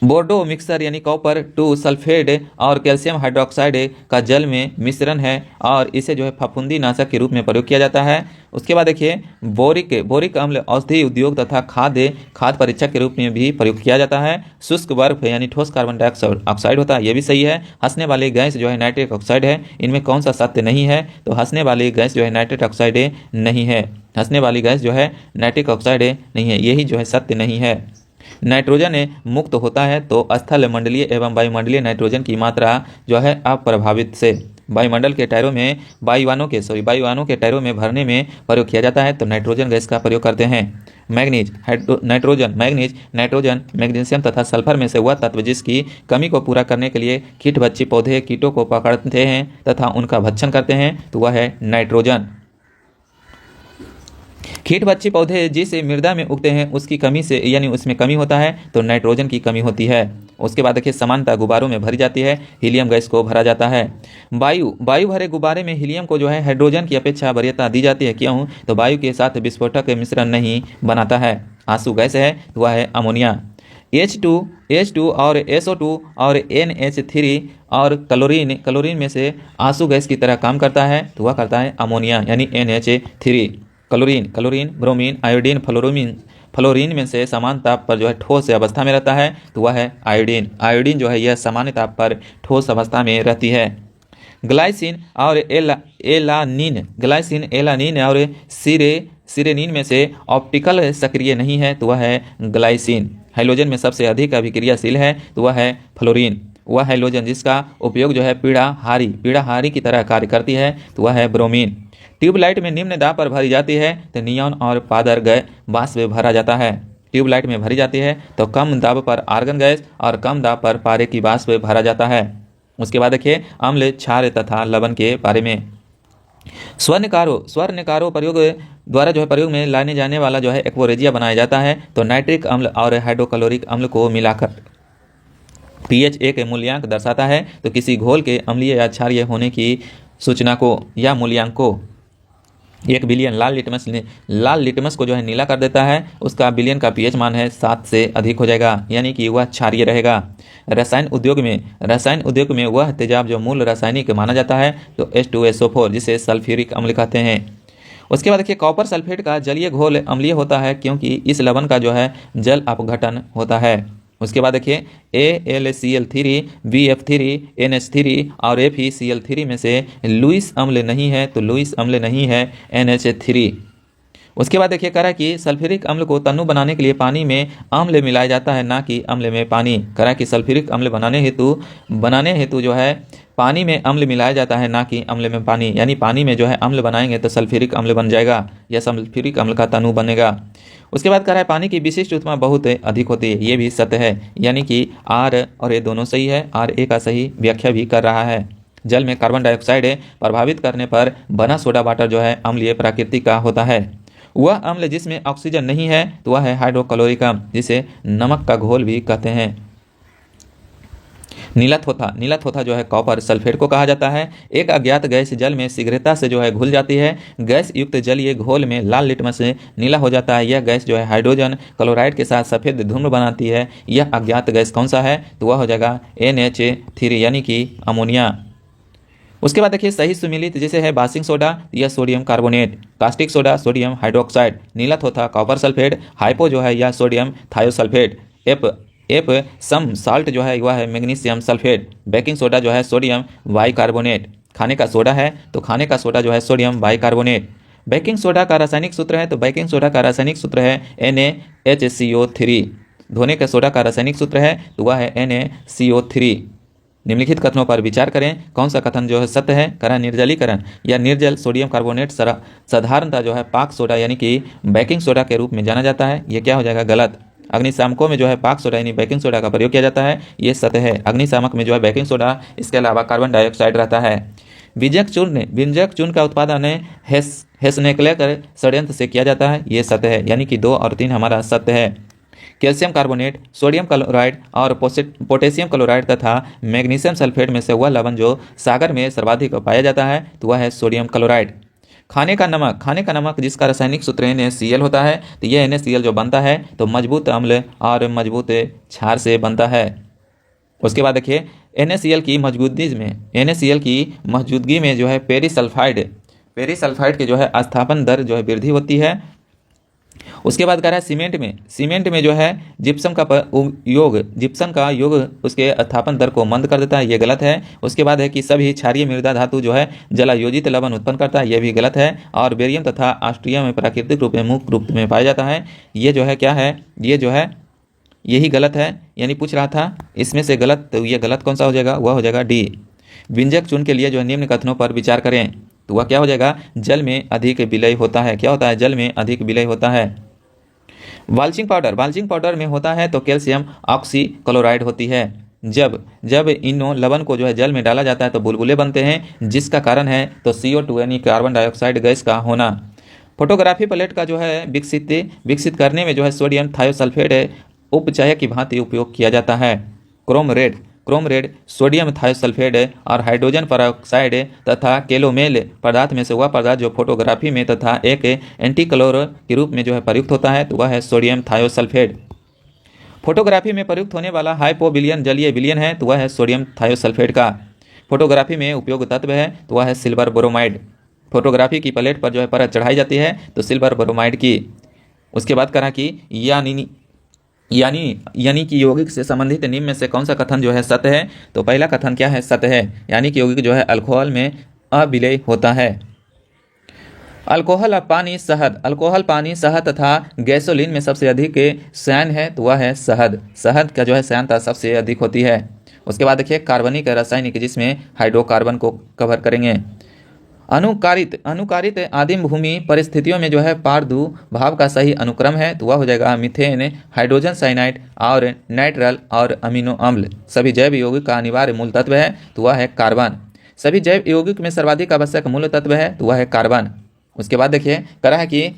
बोर्डो मिक्सर यानी कॉपर 2 सल्फेट और कैल्शियम हाइड्रोक्साइड का जल में मिश्रण है और इसे जो है फफूंदी नाशक के रूप में प्रयोग किया जाता है। उसके बाद देखिए बोरिक अम्ल औषधि उद्योग तथा खाद्य परीक्षक के रूप में भी प्रयोग किया जाता है। शुष्क बर्फ यानी ठोस कार्बन डाइऑक्साइड होता है, ये भी सही है। हंसने वाली गैस जो है नाइट्रिक ऑक्साइड है। इनमें कौन सा सत्य नहीं है? तो हंसने वाली गैस जो है नाइट्रिक ऑक्साइड नहीं है। हंसने वाली गैस जो है नाइट्रिक ऑक्साइड नहीं है, यही जो है सत्य नहीं है। नाइट्रोजन मुक्त होता है तो स्थल मंडलीय एवं वायुमंडलीय नाइट्रोजन की मात्रा जो है अप्रभावित से वायुमंडल के टायरों में वायुयानों के टायरों में भरने में प्रयोग किया जाता है, तो नाइट्रोजन गैस का प्रयोग करते हैं। मैग्नीज नाइट्रोजन मैग्नीशियम तथा सल्फर में से वह तत्व जिसकी कमी को पूरा करने के लिए कीट बच्ची पौधे कीटों को पकड़ते हैं तथा उनका भक्षण करते हैं, तो वह है नाइट्रोजन। कीट बच्ची पौधे जिस मृदा में उगते हैं उसकी कमी से यानी उसमें कमी होता है, तो नाइट्रोजन की कमी होती है। उसके बाद देखिए समानता गुब्बारों में भरी जाती है, हीलियम गैस को भरा जाता है। वायु भरे गुब्बारे में हीलियम को जो है हाइड्रोजन की अपेक्षा वरीयता दी जाती है, क्यों? तो वायु के साथ विस्फोटक मिश्रण नहीं बनाता है। आंसू गैस है, वह है अमोनिया। H2 और SO2 और NH3 और क्लोरीन में से आंसू गैस की तरह काम करता है, तो वह करता है अमोनिया यानी NH3। Chlorine, bromine, iodine, fluorine में से समान ताप पर जो है ठोस अवस्था में रहता है, तो वह है आयोडीन जो है यह सामान्य ताप पर ठोस अवस्था में रहती है। ग्लाइसिन और एलानिन और सिरेनिन में से ऑप्टिकल सक्रिय नहीं है, तो वह है ग्लाइसिन। हाइड्रोजन में सबसे अधिक अभिक्रियाशील है, तो वह है फ्लोरीन। वह हाइड्रोजन जिसका उपयोग जो है पीड़ाहारी की तरह कार्य करती है, तो वह है ब्रोमीन। ट्यूबलाइट में निम्न दाब पर भरी जाती है, तो नियॉन और पादर गैस वाष्प भरा जाता है। ट्यूबलाइट में भरी जाती है तो कम दाब पर आर्गन गैस और कम दाब पर पारे की वाष्प भरा जाता है। उसके बाद देखिए अम्ल, क्षार तथा लवण के बारे में। स्वर्णकारों प्रयोग द्वारा जो है प्रयोग में लाने जाने वाला जो है एक्वरेजिया बनाया जाता है, तो नाइट्रिक अम्ल और हाइड्रोक्लोरिक अम्ल को मिलाकर pH एक मूल्यांक दर्शाता है, तो किसी घोल के अम्लीय या क्षारीय होने की सूचना को या मूल्यांक को 1 बिलियन लाल लिटमस को जो है नीला कर देता है, उसका बिलियन का pH मान है 7 से अधिक हो जाएगा, यानी कि वह क्षारीय रहेगा। रसायन उद्योग में वह तेजाब जो मूल रासायनिक माना जाता है, तो H2SO4 जिसे सल्फ्यूरिक अम्ल कहते हैं। उसके बाद देखिए कॉपर सल्फेट का जलीय घोल अम्लीय होता है, क्योंकि इस लवण का जो है जल अपघटन होता है। उसके बाद देखिए AlCl3, BF3, NH3 और FeCl3 में से लुईस अम्ल नहीं है, तो लुईस अम्ल नहीं है NH3। उसके बाद देखिए करा कि सल्फ्यूरिक अम्ल को तन्नु बनाने के लिए पानी में अम्ल मिलाया जाता है, ना कि अम्ल में पानी। करा कि सल्फ्यूरिक अम्ल बनाने हेतु जो है पानी में अम्ल मिलाया जाता है, ना कि अम्ल में पानी। यानी पानी में जो है अम्ल बनाएंगे तो सल्फ्यूरिक अम्ल बन जाएगा, यह सल्फ्यूरिक अम्ल का तनु बनेगा। उसके बाद कह रहा है पानी की विशिष्ट ऊष्मा बहुत अधिक होती है, ये भी सत्य है, यानी कि R और A दोनों सही है। RA का सही व्याख्या भी कर रहा है। जल में कार्बन डाइऑक्साइड प्रभावित करने पर बना सोडा वाटर जो है अम्लीय प्रकृति का होता है। वह अम्ल जिसमें ऑक्सीजन नहीं है, तो वह है हाइड्रोक्लोरिक अम्ल, जिसे नमक का घोल भी कहते हैं। नीलथोथा जो है कॉपर सल्फेट को कहा जाता है। एक अज्ञात गैस जल में शीघ्रता से जो है घुल जाती है। गैस युक्त जलीय घोल में लाल लिटमस से नीला हो जाता है। यह गैस जो है हाइड्रोजन क्लोराइड के साथ सफ़ेद धूम्र बनाती है। यह अज्ञात गैस कौन सा है? तो वह हो जाएगा NH3 यानी कि अमोनिया। उसके बाद देखिए सही सुमिलित जैसे है बासिंग सोडा या sodium carbonate, caustic soda sodium hydroxide, नीलथोथा कॉपर सल्फेट, हाइपो जो है या सोडियम थायोसल्फेट, सम साल्ट जो है वह है मैग्नीशियम सल्फेट, बेकिंग सोडा जो है सोडियम बाइकार्बोनेट। खाने का सोडा है तो खाने का सोडा जो है सोडियम बाइकार्बोनेट। बेकिंग सोडा का रासायनिक सूत्र है, तो बेकिंग सोडा का रासायनिक सूत्र है NaHCO3। धोने का सोडा का रासायनिक सूत्र है, तो वह है NaCO3। निम्नलिखित कथनों पर विचार करें, कौन सा कथन जो है सत्य है? करा निर्जलीकरण या निर्जल सोडियम कार्बोनेट साधारणतः जो है पाक सोडा यानी कि बेकिंग सोडा के रूप में जाना जाता है, ये क्या हो जाएगा? गलत। अग्निशामकों में जो है पाक सोडा यानी बेकिंग सोडा का प्रयोग किया जाता है, ये सत्य है। अग्निशामक में जो है बेकिंग सोडा, इसके अलावा कार्बन डाइऑक्साइड रहता है। व्यंजक चूर्ण का उत्पादन हेसनेक्लेकर षड्यंत्र से किया जाता है, ये सत्य है, यानी कि 2 और 3 हमारा सत्य है। कैल्शियम कार्बोनेट, सोडियम क्लोराइड और पोटेशियम क्लोराइड तथा मैग्नीशियम सल्फेट में से वह लवण जो सागर में सर्वाधिक पाया जाता है तो वह है सोडियम क्लोराइड। खाने का नमक जिसका रासायनिक सूत्र NaCl होता है, तो यह NaCl जो बनता है तो मजबूत अम्ल और मजबूत क्षार से बनता है। उसके बाद देखिए NaCl की मौजूदगी में जो है पेरीसल्फाइड की जो है स्थापन दर जो है वृद्धि होती है। उसके बाद कह रहा है सीमेंट में जो है जिप्सम का योग उसके स्थापन दर को मंद कर देता है, ये गलत है। उसके बाद है कि सभी क्षारीय मृदा धातु जो है जलायोजित लवण उत्पन्न करता है, यह भी गलत है। और बेरियम तथा ऑस्ट्रियम में प्राकृतिक रूप में मुक्त रूप में पाया जाता है, ये जो है क्या है, ये जो है यही गलत है। यानी पूछ रहा था इसमें से गलत, तो ये गलत कौन सा हो जाएगा, वह हो जाएगा डी। व्यंजक चुन के लिए जो है निम्न कथनों पर विचार करें, तो वह क्या हो जाएगा, जल में अधिक विलय होता है। क्या होता है, जल में अधिक विलय होता है। वाल्चिंग पाउडर में होता है तो कैल्शियम ऑक्सीक्लोराइड होती है। जब इन लवण को जो है जल में डाला जाता है तो बुलबुले बनते हैं, जिसका कारण है तो CO2 यानी कार्बन डाइऑक्साइड गैस का होना। फोटोग्राफी प्लेट का जो है विकसित करने में जो है सोडियम थायोसल्फेट उपचायक की भांति उपयोग किया जाता है। क्रोम रेड सोडियम थायोसल्फेट और हाइड्रोजन परऑक्साइड तथा केलोमेल पदार्थ में से वह पदार्थ जो फोटोग्राफी में तथा एक एंटीक्लोर के रूप में जो है प्रयुक्त होता है तो वह है सोडियम थायोसल्फेट। फोटोग्राफी में प्रयुक्त होने वाला हाइपोविलियन जलीय विलयन है तो वह है सोडियम थायोसल्फेट का। फोटोग्राफी में उपयोग तत्व है तो वह है सिल्वर ब्रोमाइड। फोटोग्राफी की प्लेट पर जो है परत चढ़ाई जाती है तो सिल्वर ब्रोमाइड की। उसके बाद कहा कि यानी कि यौगिक से संबंधित निम्न में से कौन सा कथन जो है सत्य है, तो पहला कथन क्या है, सत्य है। यानी कि यौगिक जो है अल्कोहल में अविलय होता है। अल्कोहल पानी शहद तथा गैसोलीन में सबसे अधिक श्यान है तो वह है शहद का जो है श्यानता सबसे अधिक होती है। उसके बाद देखिए कार्बनिक रासायनिक, जिसमें हाइड्रोकार्बन को कवर करेंगे। अनुकारित आदिम भूमि परिस्थितियों में जो है पारदू भाव का सही अनुक्रम है तो वह हो जाएगा मीथेन, हाइड्रोजन साइनाइड और नाइट्रल और अमीनो अम्ल। सभी जैव यौगिक का अनिवार्य मूल तत्व है तो वह है कार्बन। सभी जैव यौगिक में सर्वाधिक आवश्यक मूल तत्व है तो वह है कार्बन। उसके बाद देखिए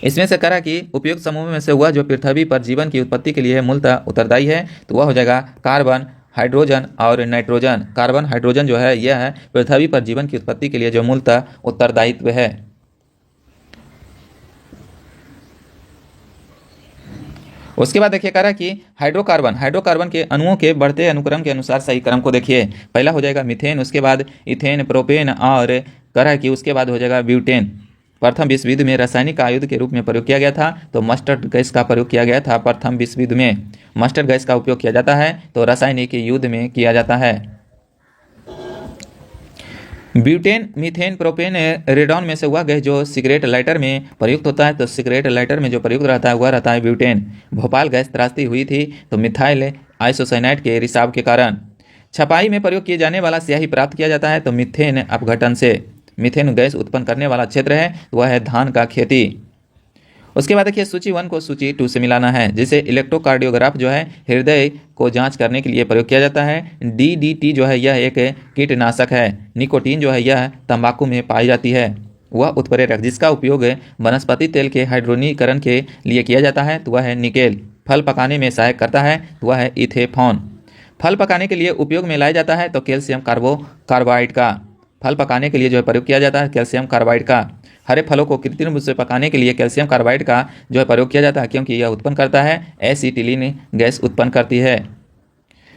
इसमें से करा कि उपयुक्त समूह में से वह जो पृथ्वी पर जीवन की उत्पत्ति के लिए मूलतः उत्तरदायी है तो वह हो जाएगा कार्बन, हाइड्रोजन और नाइट्रोजन। कार्बन हाइड्रोजन जो है यह है पृथ्वी पर जीवन की उत्पत्ति के लिए जो मूलतः उत्तरदायित्व है। उसके बाद देखिए करा कि हाइड्रोकार्बन के अणुओं के बढ़ते अनुक्रम के अनुसार सही क्रम को देखिए। पहला हो जाएगा मीथेन, उसके बाद इथेन, प्रोपेन और करा कि उसके बाद हो जाएगा ब्यूटेन। प्रथम विश्व युद्ध में रासायनिक आयुध के रूप में प्रयोग किया गया था तो मस्टर्ड गैस का प्रयोग किया गया था। प्रथम विश्व युद्ध में मस्टर्ड गैस का उपयोग किया जाता है तो रासायनिक युद्ध में किया जाता है। ब्यूटेन, मीथेन, प्रोपेन, रेडॉन में से वह गैस जो सिगरेट लाइटर में प्रयुक्त होता है तो सिगरेट लाइटर में जो प्रयुक्त रहता है वह रहता है ब्यूटेन। भोपाल गैस त्रासदी हुई थी तो मिथाइल आइसोसाइनाइड के रिसाव के कारण। छपाई में प्रयोग किए जाने वाला स्याही प्राप्त किया जाता है तो मीथेन अपघटन से। मीथेन गैस उत्पन्न करने वाला क्षेत्र है वह है धान का खेती। उसके बाद देखिए सूची 1 को सूची 2 से मिलाना है। जैसे इलेक्ट्रोकार्डियोग्राफ जो है हृदय को जांच करने के लिए प्रयोग किया जाता है। DDT जो है यह एक कीटनाशक है। निकोटीन जो है यह तंबाकू में पाई जाती है। वह उत्प्रेरक जिसका उपयोग वनस्पति तेल के हाइड्रोनीकरण के लिए किया जाता है तो वह है निकेल। फल पकाने में सहायक करता है तो वह है इथेफॉन। फल पकाने के लिए उपयोग में लाया जाता है तो कैल्शियम कार्बाइड का। फल पकाने के लिए जो है प्रयोग किया जाता है कैल्शियम कार्बाइड का। हरे फलों को कृत्रिम रूप से पकाने के लिए कैल्शियम कार्बाइड का जो है प्रयोग किया जाता है क्योंकि यह उत्पन्न करता है एसिटिलीन गैस उत्पन्न करती है।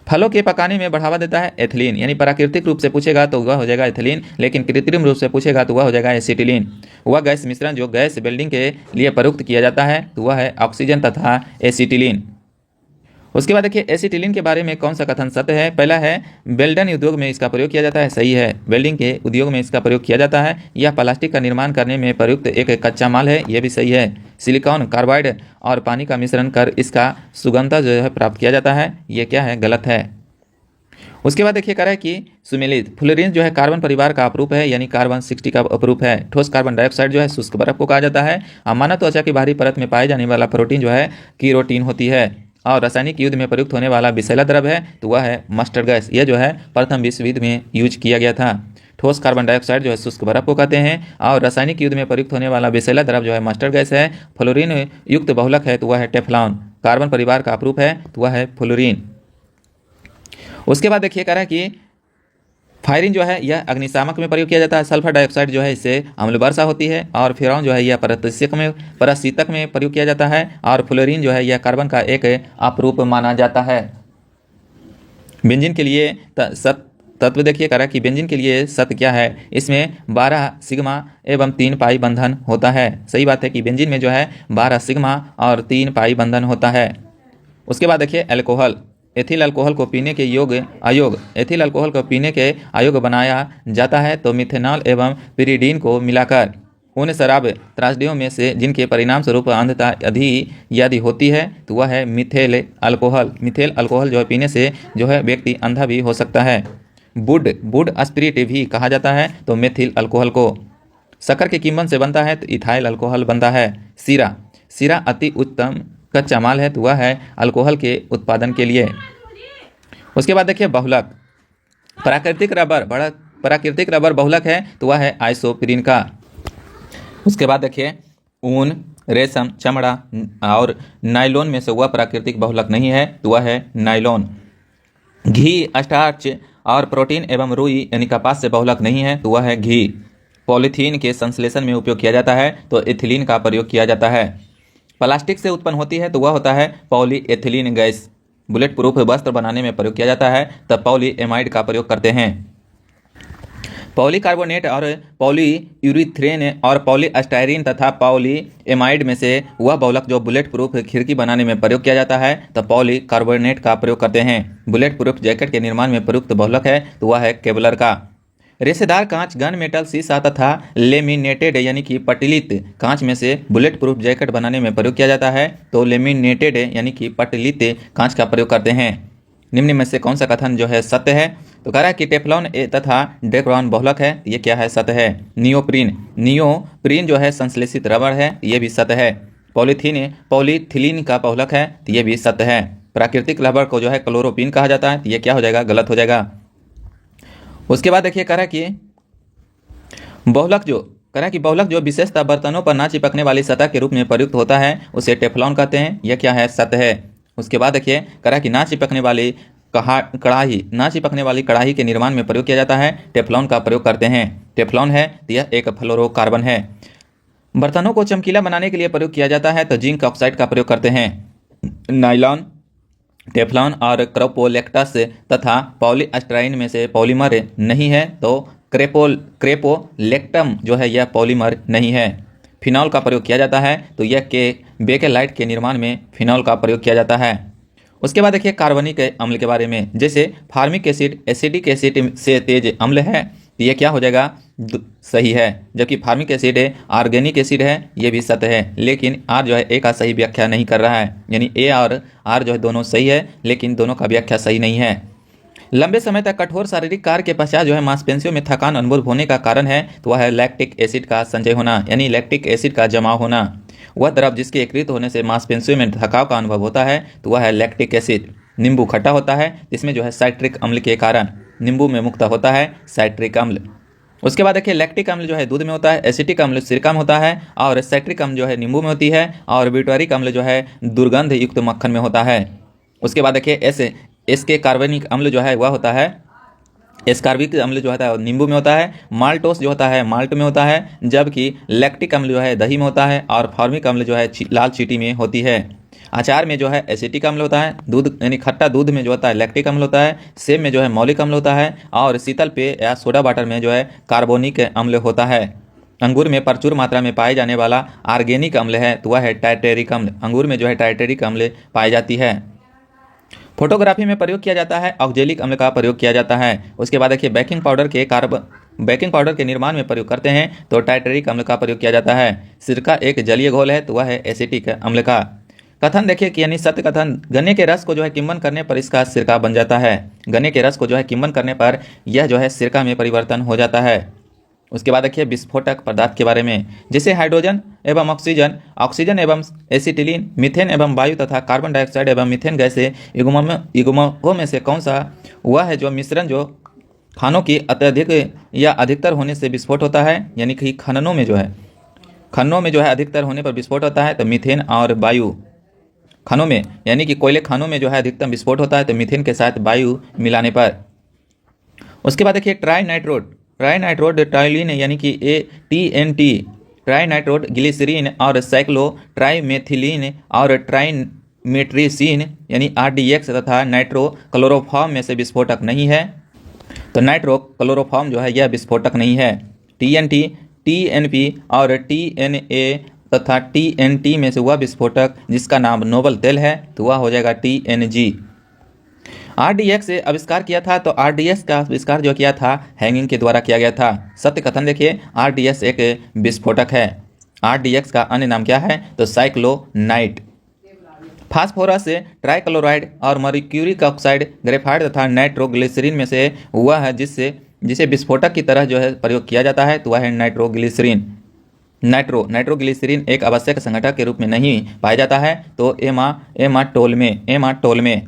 फलों के पकाने में बढ़ावा देता है एथिलीन। यानी प्राकृतिक रूप से पूछेगा तो वह हो जाएगा एथिलीन, लेकिन कृत्रिम रूप से पूछेगा तो वह हो जाएगा एसिटिलीन। वह गैस मिश्रण जो गैस वेल्डिंग के लिए प्रयुक्त किया जाता है तो वह है ऑक्सीजन तथा एसिटिलीन। उसके बाद देखिए एसिटिलीन के बारे में कौन सा कथन सत्य है। पहला है वेल्डन उद्योग में इसका प्रयोग किया जाता है, सही है। वेल्डिंग के उद्योग में इसका प्रयोग किया जाता है। यह प्लास्टिक का निर्माण करने में प्रयुक्त एक कच्चा माल है, यह भी सही है। सिलिकॉन कार्बाइड और पानी का मिश्रण कर इसका सुगंधता जो है प्राप्त किया जाता है, यह क्या है, गलत है। उसके बाद देखिए कह रहा है कि सुमेलित फ्लोरीन जो है कार्बन परिवार का अपरूप है, यानी कार्बन 60 का अपरूप है। ठोस कार्बन डाइऑक्साइड जो है शुष्क बर्फ को कहा जाता है। मानव त्वचा की बाहरी परत में पाए जाने वाला प्रोटीन जो है कीरोटीन होती है। और रासायनिक युद्ध में प्रयुक्त होने वाला विषैला द्रव्य है तो वह है मस्टर्ड गैस। यह जो है प्रथम विश्व युद्ध में यूज किया गया था। ठोस कार्बन डाइऑक्साइड जो है शुष्क बर्फ को कहते हैं और रासायनिक युद्ध में प्रयुक्त होने वाला विषैला द्रव्य जो है मस्टर्ड गैस है। फ्लोरीन युक्त बहुलक है तो वह है टेफ्लॉन। कार्बन परिवार का अपरूप है तो वह है फ्लोरीन। उसके बाद देखिए कह रहा है कि फायरिन जो है यह अग्निशामक में प्रयोग किया जाता है। सल्फर डाइऑक्साइड जो है इससे अम्ल वर्षा होती है। और फ्यूरॉन जो है यह परशीतक में प्रयोग किया जाता है। और फ्लोरीन जो है यह कार्बन का एक अपरूप माना जाता है। बेंजीन के लिए तत्व देखिए कह रहा है कि बेंजीन के लिए सत्य क्या है, इसमें 12 सिग्मा एवं 3 पाई बंधन होता है। सही बात है कि बेंजीन में जो है 12 सिग्मा और 3 पाई बंधन होता है। उसके बाद देखिए एल्कोहल, एथिल अल्कोहल को पीने के एथिल अल्कोहल को पीने के अयोग्य बनाया जाता है तो मिथेनॉल एवं पिरिडीन को मिलाकर उन शराब त्रासदियों में से जिनके परिणाम स्वरूप अंधता यदि होती है तो वह है मिथेल अल्कोहल। मिथेल अल्कोहल जो है पीने से जो है व्यक्ति अंधा भी हो सकता है। वुड स्पिरिट भी कहा जाता है तो मेथिल अल्कोहल को। शक्कर के कीमन से बनता है तो इथाइल अल्कोहल बनता है। सीरा अति उत्तम कच्चा माल है तो वह है अल्कोहल के उत्पादन के लिए। उसके बाद देखिए बहुलक, प्राकृतिक रबर बहुलक है तो वह है आइसोप्रीन का। उसके बाद देखिए ऊन, रेशम, चमड़ा और नायलॉन में से वह प्राकृतिक बहुलक नहीं है तो वह है नायलॉन। घी, स्टार्च और प्रोटीन एवं रुई यानी कपास से बहुलक नहीं है तो वह है घी। पॉलीथीन के संश्लेषण में उपयोग किया जाता है तो एथिलीन का प्रयोग किया जाता है। प्लास्टिक से उत्पन्न होती है तो वह होता है पॉलीएथिलीन गैस। बुलेट प्रूफ वस्त्र बनाने में प्रयोग किया जाता है तब पॉलीएमाइड का प्रयोग करते हैं। पॉलीकार्बोनेट और पॉलीयूरीथ्रेन और पॉलीस्टाइरीन तथा पॉलीएमाइड में से वह बहुलक जो बुलेट प्रूफ खिड़की बनाने में प्रयोग किया जाता है तब पॉलीकार्बोनेट का प्रयोग करते हैं। बुलेट प्रूफ जैकेट के निर्माण में प्रयुक्त बहुलक है तो वह है केवलर का। रेशेदार कांच, गन मेटल, शीशा तथा लेमिनेटेड यानी कि पटलित कांच में से बुलेट प्रूफ जैकेट बनाने में प्रयोग किया जाता है तो लेमिनेटेड यानी कि पटलित कांच का प्रयोग करते हैं। निम्न में से कौन सा कथन जो है सत्य है, तो कह रहा है कि टेफ्लॉन तथा डेक्रॉन बहुलक है, ये क्या है सत्य है। नियोप्रीन जो है संश्लेषित रबर है, ये भी सत्य है। पॉलीथिलीन का बहुलक है, तो ये भी सत्य है। प्राकृतिक रबर को जो है क्लोरोपिन कहा जाता है, तो ये क्या हो जाएगा, गलत हो जाएगा। उसके बाद देखिए कह रहा है कि बहुलक जो विशेषतः बर्तनों पर ना चिपकने वाली सतह के रूप में प्रयुक्त होता है उसे टेफ्लॉन कहते हैं, यह क्या है, सत्य है। उसके बाद देखिए कह रहा है कि ना चिपकने वाली कढ़ाई के निर्माण में प्रयोग किया जाता है, टेफ्लॉन का प्रयोग करते हैं। टेफ्लॉन है तो यह एक फ्लोरोकार्बन है। बर्तनों को चमकीला बनाने के लिए प्रयोग किया जाता है तो जिंक ऑक्साइड का प्रयोग करते हैं। नायलॉन, टेफ्लॉन और क्रोपोलेक्टस तथा पॉलीस्टाइरीन में से पॉलीमर नहीं है तो क्रेपोलेक्टम जो है यह पॉलीमर नहीं है। फिनॉल का प्रयोग किया जाता है तो यह बेकेलाइट के निर्माण में फिनॉल का प्रयोग किया जाता है। उसके बाद देखिए कार्बनिक अम्ल के बारे में, जैसे फार्मिक एसिड एसिडिक एसिड से तेज अम्ल है तो यह क्या हो जाएगा, सही है। जबकि फार्मिक एसिड ऑर्गेनिक एसिड है, ये भी सत्य है। लेकिन आर जो है ए का सही व्याख्या नहीं कर रहा है, यानी ए और आर जो है दोनों सही है लेकिन दोनों का व्याख्या सही नहीं है। लंबे समय तक कठोर शारीरिक कार्य के पश्चात जो है मांसपेशियों में थकान अनुभव होने का कारण है तो वह है लैक्टिक एसिड का संचय होना, यानी लैक्टिक एसिड का जमाव होना। वह द्रव जिसके एकत्रित होने से मांसपेशियों में थकाव का अनुभव होता है तो वह है लैक्टिक एसिड। नींबू खट्टा होता है जिसमें जो है साइट्रिक अम्ल के कारण नींबू में मुक्त होता है साइट्रिक अम्ल। उसके बाद देखिए लैक्टिक अम्ल जो है दूध में होता है, एसिटिक अम्ल सिरका में होता है और साइट्रिक अम्ल जो है नींबू में होती है और ब्यूटारिक अम्ल जो है दुर्गंध युक्त मक्खन में होता है। उसके बाद देखिए इसके कार्बनिक अम्ल जो है वह होता है, एस्कार्बिक अम्ल जो होता है नींबू में होता है, माल्टोस जो होता है माल्ट में होता है, जबकि लैक्टिक अम्ल जो है दही में होता है और फॉर्मिक अम्ल जो है लाल चींटी में होती है। अचार में जो है एसिटिक अम्ल होता है, दूध यानी खट्टा दूध में जो होता है लैक्टिक अम्ल होता है, सेब में जो है मौलिक अम्ल होता है और शीतल पेय या सोडा वाटर में जो है कार्बोनिक अम्ल होता है। अंगूर में प्रचुर मात्रा में पाए जाने वाला ऑर्गेनिक अम्ल है तो वह है टाइटेरिक अम्ल। अंगूर में जो है टाइटेरिक अम्ल पाई जाती है। फोटोग्राफी में प्रयोग किया जाता है ऑक्जेलिक अम्ल का प्रयोग किया जाता है। उसके बाद देखिए बेकिंग पाउडर के निर्माण में प्रयोग करते हैं तो टाइटेरिक अम्ल का प्रयोग किया जाता है। सिरका एक जलीय घोल है तो वह है एसिटिक अम्ल का। कथन देखिए कि यानी सत्य कथन, गन्ने के रस को जो है किम्बन करने पर इसका सिरका बन जाता है। गन्ने के रस को जो है किम्बन करने पर यह जो है सिरका में परिवर्तन हो जाता है। उसके बाद देखिए विस्फोटक पदार्थ के बारे में, जैसे हाइड्रोजन एवं ऑक्सीजन एवं एसिटिलीन, मीथेन एवं वायु तथा कार्बन डाइऑक्साइड एवं मीथेन गैस युग्मकों में से कौन सा वह है जो मिश्रण जो खानों की अत्यधिक या अधिकतर होने से विस्फोट होता है, यानी कि खननों में जो है अधिकतर होने पर विस्फोट होता है तो मीथेन और वायु। खानों में, यानी कि कोयले खानों में जो है अधिकतम विस्फोट होता है, तो मीथेन के साथ वायु मिलाने पर। उसके बाद देखिए ट्राई नाइट्रोड टाइलिन यानी कि TNT, ट्राई नाइट्रोड ग्लिसरीन और साइक्लो ट्राईमेथिलीन और ट्राइमेट्रिसिन यानी RDX तथा नाइट्रो क्लोरोफॉर्म में से विस्फोटक नहीं है। तो नाइट्रो क्लोरोफॉर्म जो है यह विस्फोटक नहीं है। TNT, TNP और TNA तथा TNT में से वह विस्फोटक जिसका नाम नोबल तेल है, तो वह हो जाएगा TNG। RDX से आविष्कार किया था, तो RDX का आविष्कार जो किया था हैंगिंग के द्वारा किया गया था। सत्य कथन देखिए, RDX एक विस्फोटक है। RDX का अन्य नाम क्या है, तो साइक्लोनाइट। फास्फोरस से ट्राइक्लोराइड और मर्क्यूरी का ऑक्साइड, ग्रेफाइट तथा नाइट्रोग्लिसरीन में से हुआ है जिसे विस्फोटक की तरह जो है प्रयोग किया जाता है, तो वह है नाइट्रोग्लिसरीन। नाइट्रोग्लिसरीन एक आवश्यक संघटक के रूप में नहीं पाया जाता है, तो एमाटोल में।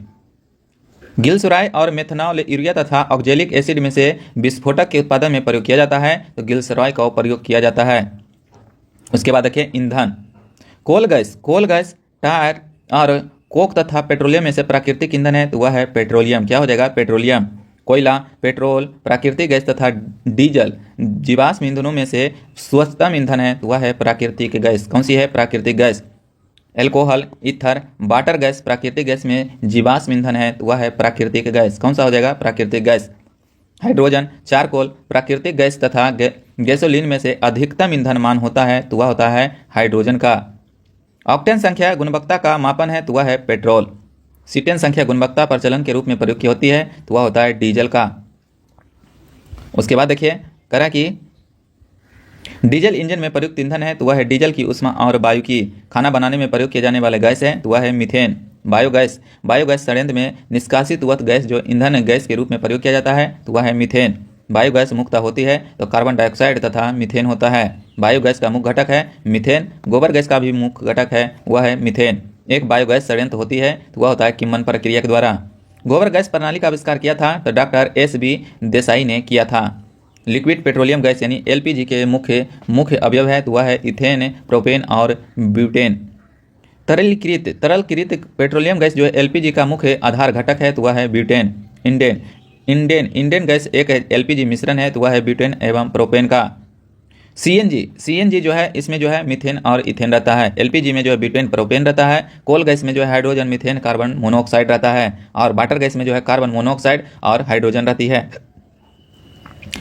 गिल्सरॉय और मेथनॉल यूरिया तथा ऑक्जेलिक एसिड में से विस्फोटक के उत्पादन में प्रयोग किया जाता है, तो गिल्सरॉय का प्रयोग किया जाता है। उसके बाद देखिए ईंधन, कोल गैस, टायर और कोक तथा पेट्रोलियम में से प्राकृतिक ईंधन है, तो वह है पेट्रोलियम। क्या हो जाएगा, पेट्रोलियम। कोयला, पेट्रोल, प्राकृतिक गैस तथा डीजल जीवाश्म ईंधनों में से स्वच्छतम ईंधन है, तो वह है प्राकृतिक गैस। कौन सी है, प्राकृतिक gas. Alcohol, ether, water gas प्राकृतिक गैस में जीवाश्म ईंधन है, तो वह है प्राकृतिक गैस। कौन सा हो जाएगा, प्राकृतिक गैस। हाइड्रोजन, चारकोल प्राकृतिक गैस तथा गैसोलीन में से अधिकतम ईंधन मान होता है, तो वह होता है हाइड्रोजन का। ऑक्टेन संख्या गुणवत्ता का मापन है, तो वह है पेट्रोल। सीटेन संख्या गुणवत्ता प्रचलन के रूप में प्रयोग की होती है, तो वह होता है डीजल का। उसके बाद देखिए करा कि डीजल इंजन में प्रयुक्त ईंधन है, तो वह है डीजल की उष्मा और वायु की। खाना बनाने में प्रयोग किए जाने वाले गैस है, तो वह है मीथेन। बायोगैस संयंत्र में निष्कासित हुआ गैस जो ईंधन गैस के रूप में प्रयोग किया जाता है, तो वह है मीथेन। बायोगैस मुक्त होती है तो कार्बन डाइऑक्साइड तथा मीथेन होता है। बायोगैस का मुख्य घटक है मीथेन। गोबर गैस का भी मुख्य घटक है, वह है मीथेन। एक बायोगैस संयंत्र होती है, तो वह होता है किम्मन प्रक्रिया के द्वारा। गोबर गैस प्रणाली का आविष्कार किया था, तो डॉक्टर SB देसाई ने किया था। लिक्विड पेट्रोलियम गैस यानी LPG के मुख्य अवयव है, तो वह है इथेन, प्रोपेन और ब्यूटेन। तरलकृत पेट्रोलियम गैस जो है LPG का मुख्य आधार घटक है, तो वह है ब्यूटेन। इंडेन गैस एक LPG मिश्रण है, तो वह है ब्यूटेन एवं प्रोपेन का। CNG जो है इसमें जो है मीथेन और इथेन रहता है। LPG में जो है ब्यूटेन प्रोपेन रहता है। कोल गैस में जो है हाइड्रोजन मीथेन कार्बन मोनोऑक्साइड रहता है। और वाटर गैस में जो है कार्बन मोनोऑक्साइड और हाइड्रोजन रहती है।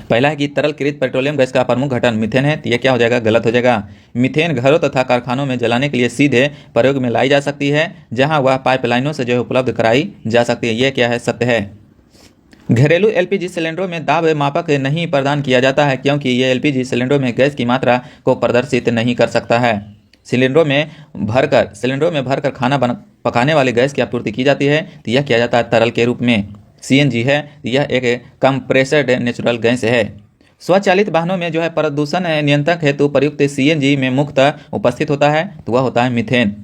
पहला है कि तरलकृत पेट्रोलियम गैस का प्रमुख घटक मीथेन है, तो यह क्या हो जाएगा, गलत हो जाएगा। मीथेन घरों तथा कारखानों में जलाने के लिए सीधे प्रयोग में लाई जा सकती है, जहां वह पाइपलाइनों से जो है उपलब्ध कराई जा सकती है। यह क्या है, सत्य है। घरेलू LPG सिलेंडरों में दाब मापक नहीं प्रदान किया जाता है, क्योंकि ये LPG सिलेंडरों में गैस की मात्रा को प्रदर्शित नहीं कर सकता है। सिलेंडरों में भरकर खाना पकाने वाली गैस की आपूर्ति की जाती है, तो यह किया जाता है तरल के रूप में। CNG है, यह एक कंप्रेसर्ड नेचुरल गैस है। स्वचालित वाहनों में जो है प्रदूषण नियंत्रण हेतु प्रयुक्त CNG में मुख्यतः उपस्थित होता है, तो वह होता है मीथेन।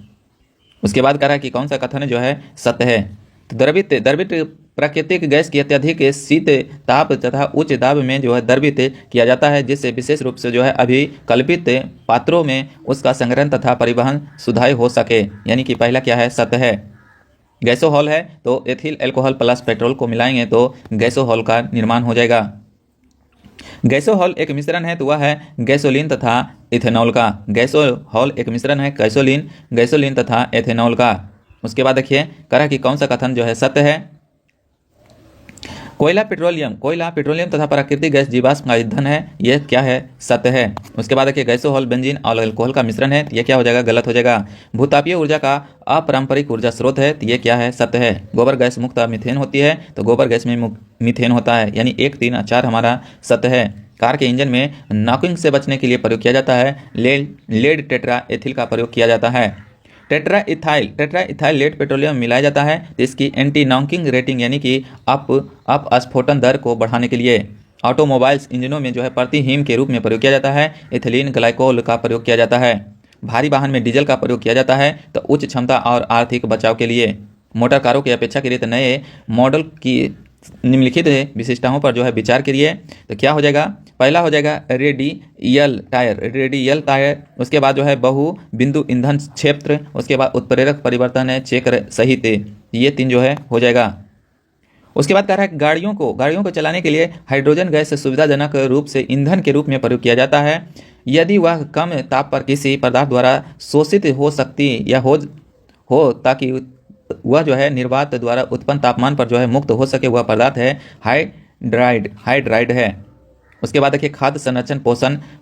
उसके बाद कह रहा है कि कौन सा कथन जो है सत्य है। तो द्रवित प्राकृतिक गैस की अत्यधिक शीत ताप तथा उच्च दाब में जो है द्रवित किया जाता है, जिससे विशेष रूप से जो है अभिकल्पित पात्रों में उसका संग्रहण तथा परिवहन सुधाई हो सके। यानी कि पहला क्या है, सत्य है। गैसोहॉल है, तो एथिल अल्कोहल प्लस पेट्रोल को मिलाएंगे तो गैसोहॉल का निर्माण हो जाएगा। गैसोहॉल एक मिश्रण है, तो वह है गैसोलीन तथा इथेनॉल का। गैसोहॉल एक मिश्रण है गैसोलीन तथा एथेनॉल का। उसके बाद देखिए करा कि कौन सा कथन जो है सत्य है। कोयला पेट्रोलियम तथा प्राकृतिक गैस जीवाश्म का ईंधन है, यह क्या है, सत्य है। उसके बाद देखिए गैसोहॉल बेंजीन और अल्कोहल का मिश्रण है, तो यह क्या हो जाएगा, गलत हो जाएगा। भूतापीय ऊर्जा का अपारंपरिक ऊर्जा स्रोत है, तो यह क्या है, सत्य है। गोबर गैस मुक्त मीथेन होती है, तो गोबर गैस में मीथेन होता है। यानी 1, 3 और 4 हमारा सत्य है। कार के इंजन में नॉकिंग से बचने के लिए प्रयोग किया जाता है लेड टेट्रा एथिल का प्रयोग किया जाता है। टेट्रा इथाइल लेड पेट्रोलियम मिलाया जाता है, तो इसकी एंटी नॉकिंग रेटिंग यानी कि अप स्फोटन दर को बढ़ाने के लिए। ऑटोमोबाइल्स इंजनों में जो है प्रति हीम के रूप में प्रयोग किया जाता है। इथिलीन ग्लाइकोल का प्रयोग किया जाता है। भारी वाहन में डीजल का प्रयोग किया जाता है, तो उच्च क्षमता और आर्थिक बचाव के लिए। मोटर कारों की अपेक्षाकृत नए मॉडल की निम्नलिखित विशेषताओं पर जो है विचार करिए, तो क्या हो जाएगा, पहला हो जाएगा रेडियल टायर, रेडियल टायर। उसके बाद जो है बहु बिंदु ईंधन क्षेत्र, उसके बाद उत्प्रेरक परिवर्तन है, चक्र सहित, ये 3 जो है हो जाएगा। उसके बाद कह रहा है गाड़ियों को चलाने के लिए हाइड्रोजन गैस सुविधाजनक रूप से ईंधन के रूप में प्रयोग किया जाता है यदि वह कम ताप पर किसी पदार्थ द्वारा शोषित हो सकती या हो ताकि वह जो है निर्वात द्वारा उत्पन्न तापमान पर जो है मुक्त हो सके, वह पदार्थ है हाइड्राइड है। उसके बाद देखिए खाद्य संरक्षण,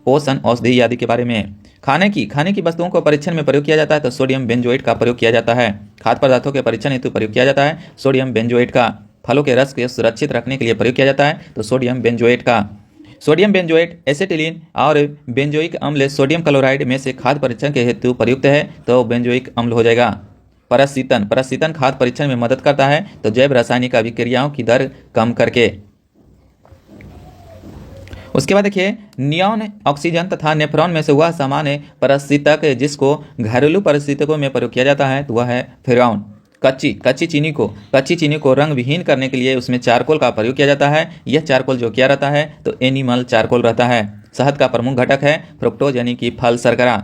पोषण औषधि आदि के बारे में। खाने की वस्तुओं को परीक्षण में प्रयोग किया जाता है तो सोडियम बेंजोएट का प्रयोग किया जाता है। खाद्य पदार्थों के परीक्षण हेतु प्रयोग किया जाता है सोडियम बेंजोएट का। फलों के रस को सुरक्षित रखने के लिए प्रयोग किया जाता है तो सोडियम बेंजोएट का। सोडियम बेंजोएट एसिटिलीन और बेंजोइक अम्ल सोडियम क्लोराइड में से खाद्य परीक्षण के हेतु प्रयुक्त है तो बेंजोइक अम्ल हो जाएगा। परस्सीतन खाद्य परीक्षण में मदद करता है तो जैव रासायनिक अभिक्रियाओं की दर कम करके। उसके बाद देखिए नियॉन ऑक्सीजन तथा नेफ्रॉन में से वह सामान्य परस्सीतक जिसको घरेलू परिस्थितियों में प्रयोग किया जाता है तो वह है फ्रेऑन। कच्ची चीनी को रंग विहीन करने के लिए उसमें चारकोल का प्रयोग किया जाता है। यह चारकोल जो क्या रहता है तो एनिमल चारकोल रहता है। शहद का प्रमुख घटक है फ्रुक्टोज यानी कि फल शर्करा।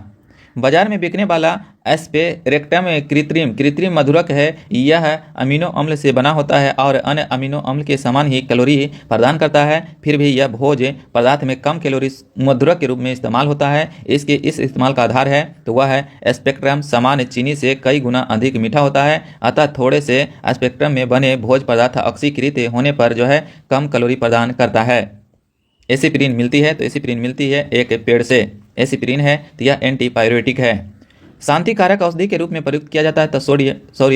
बाजार में बिकने वाला एस्पेरेक्टम कृत्रिम मधुरक है। यह अमीनो अम्ल से बना होता है और अन्य अमीनो अम्ल के समान ही कैलोरी प्रदान करता है। फिर भी यह भोज पदार्थ में कम कैलोरी मधुरक के रूप में इस्तेमाल होता है। इसके इस इस्तेमाल का आधार है तो वह है स्पेक्ट्रम सामान्य चीनी से कई गुना अधिक मीठा होता है। अतः थोड़े से स्पेक्ट्रम में बने भोज पदार्थ ऑक्सीकृत होने पर जो है कम कैलोरी प्रदान करता है। एसिपिरिन मिलती है तो एसिपिरिन मिलती है एक पेड़ से, एसिपिरिन है तो यह एंटीपायरेटिक है। शांतिकारक औषधि के रूप में प्रयुक्त किया जाता है तो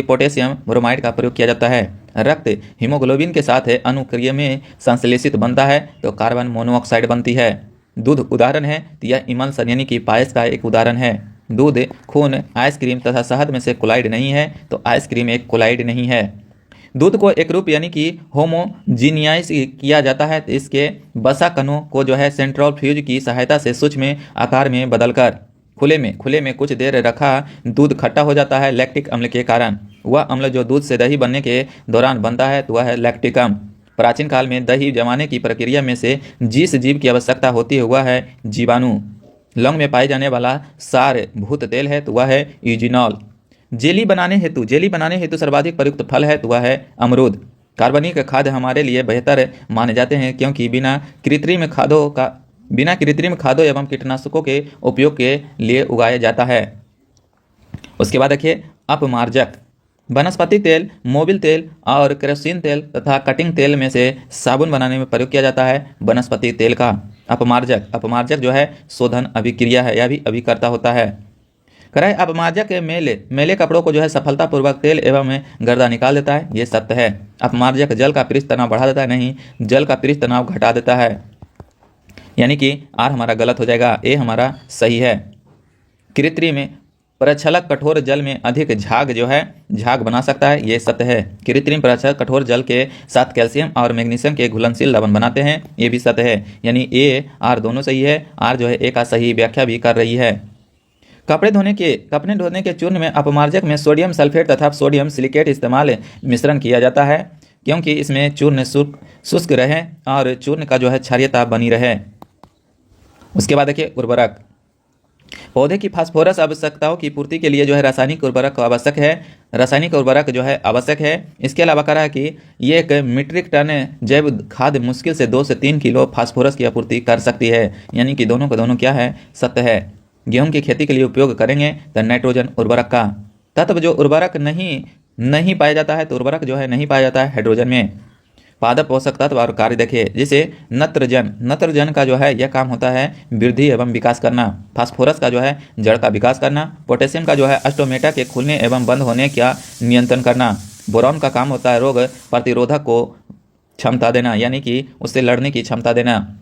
पोटेशियम ब्रोमाइड का प्रयोग किया जाता है। रक्त हीमोग्लोबिन के साथ अनुक्रिया में संश्लेषित बनता है तो कार्बन मोनोऑक्साइड बनती है। दूध उदाहरण है तो यह इमल्सन यानी कि पायस का एक उदाहरण है। दूध, खून, आइसक्रीम तथा शहद में से कोलाइड नहीं है तो आइसक्रीम एक कोलाइड नहीं है। दूध को एक रूप यानी कि होमोजीनियाइज किया जाता है तो इसके बसा कणों को जो है सेंट्रोफ्यूज की सहायता से सूक्ष्म आकार में बदलकर खुले में कुछ देर रखा दूध खट्टा हो जाता है लैक्टिक अम्ल के कारण। वह अम्ल जो दूध से दही बनने के दौरान बनता है तो वह है लैक्टिक अम्ल। प्राचीन काल में दही जमाने की प्रक्रिया में से जिस जीव की आवश्यकता होती है वह है जीवाणु। लौंग में पाए जाने वाला सार भूत तेल है तो वह है यूजिनॉल। जेली बनाने हेतु सर्वाधिक प्रयुक्त फल है तो वह है अमरूद। कार्बनिक खाद्य हमारे लिए बेहतर माने जाते हैं क्योंकि बिना कृत्रिम खादों एवं कीटनाशकों के उपयोग के लिए उगाया जाता है। उसके बाद देखिए अपमार्जक। वनस्पति तेल, मोबिल तेल और केरोसिन तेल तथा कटिंग तेल में से साबुन बनाने में प्रयोग किया जाता है वनस्पति तेल का। अपमार्जक जो है शोधन अभिक्रिया है, यह भी अभिकर्ता होता है। कराए अपमार्जक के मेले कपड़ों को जो है सफलतापूर्वक तेल एवं गर्दा निकाल देता है, ये सत्य है। अपमार्जक जल का पृष्ठ तनाव बढ़ा देता है, नहीं, जल का पृष्ठ तनाव घटा देता है। यानी कि आर हमारा गलत हो जाएगा, ए हमारा सही है। कृत्रिम प्रक्षालक कठोर जल में अधिक झाग बना सकता है, ये सत्य है। कृत्रिम प्रक्षालक कठोर जल के साथ कैल्शियम और मैग्नीशियम के घुलनशील लवण बनाते हैं, ये भी सत्य है। यानी ए आर दोनों सही है, आर जो है ए का सही व्याख्या भी कर रही है। कपड़े धोने के चूर्ण में अपमार्जक में सोडियम सल्फेट तथा सोडियम सिलिकेट इस्तेमाल मिश्रण किया जाता है क्योंकि इसमें चूर्ण शुष्क रहे और चूर्ण का जो है क्षारीयता बनी रहे। उसके बाद देखिए उर्वरक। पौधे की फास्फोरस आवश्यकताओं की पूर्ति के लिए जो है रासायनिक उर्वरक जो है आवश्यक है। इसके अलावा कहा है कि ये 1 मीट्रिक टन जैव खाद्य मुश्किल से 2 से 3 किलो फास्फोरस की आपूर्ति कर सकती है। यानी कि दोनों का दोनों क्या है, सत्य है। गेहूं की खेती के लिए उपयोग करेंगे तो नाइट्रोजन उर्वरक का तत्व जो उर्वरक नहीं पाया जाता है तो उर्वरक जो है नहीं पाया जाता है हाइड्रोजन में। पादप पोषक तत्व और कार्य देखिए, जैसे नत्रजन का जो है यह काम होता है वृद्धि एवं विकास करना। फास्फोरस का जो है जड़ का विकास करना। पोटेशियम का जो है अस्टोमेटा के खुलने एवं बंद होने का नियंत्रण करना। बोरॉन का काम होता है रोग प्रतिरोधक को क्षमता देना, यानी कि उससे लड़ने की क्षमता देना।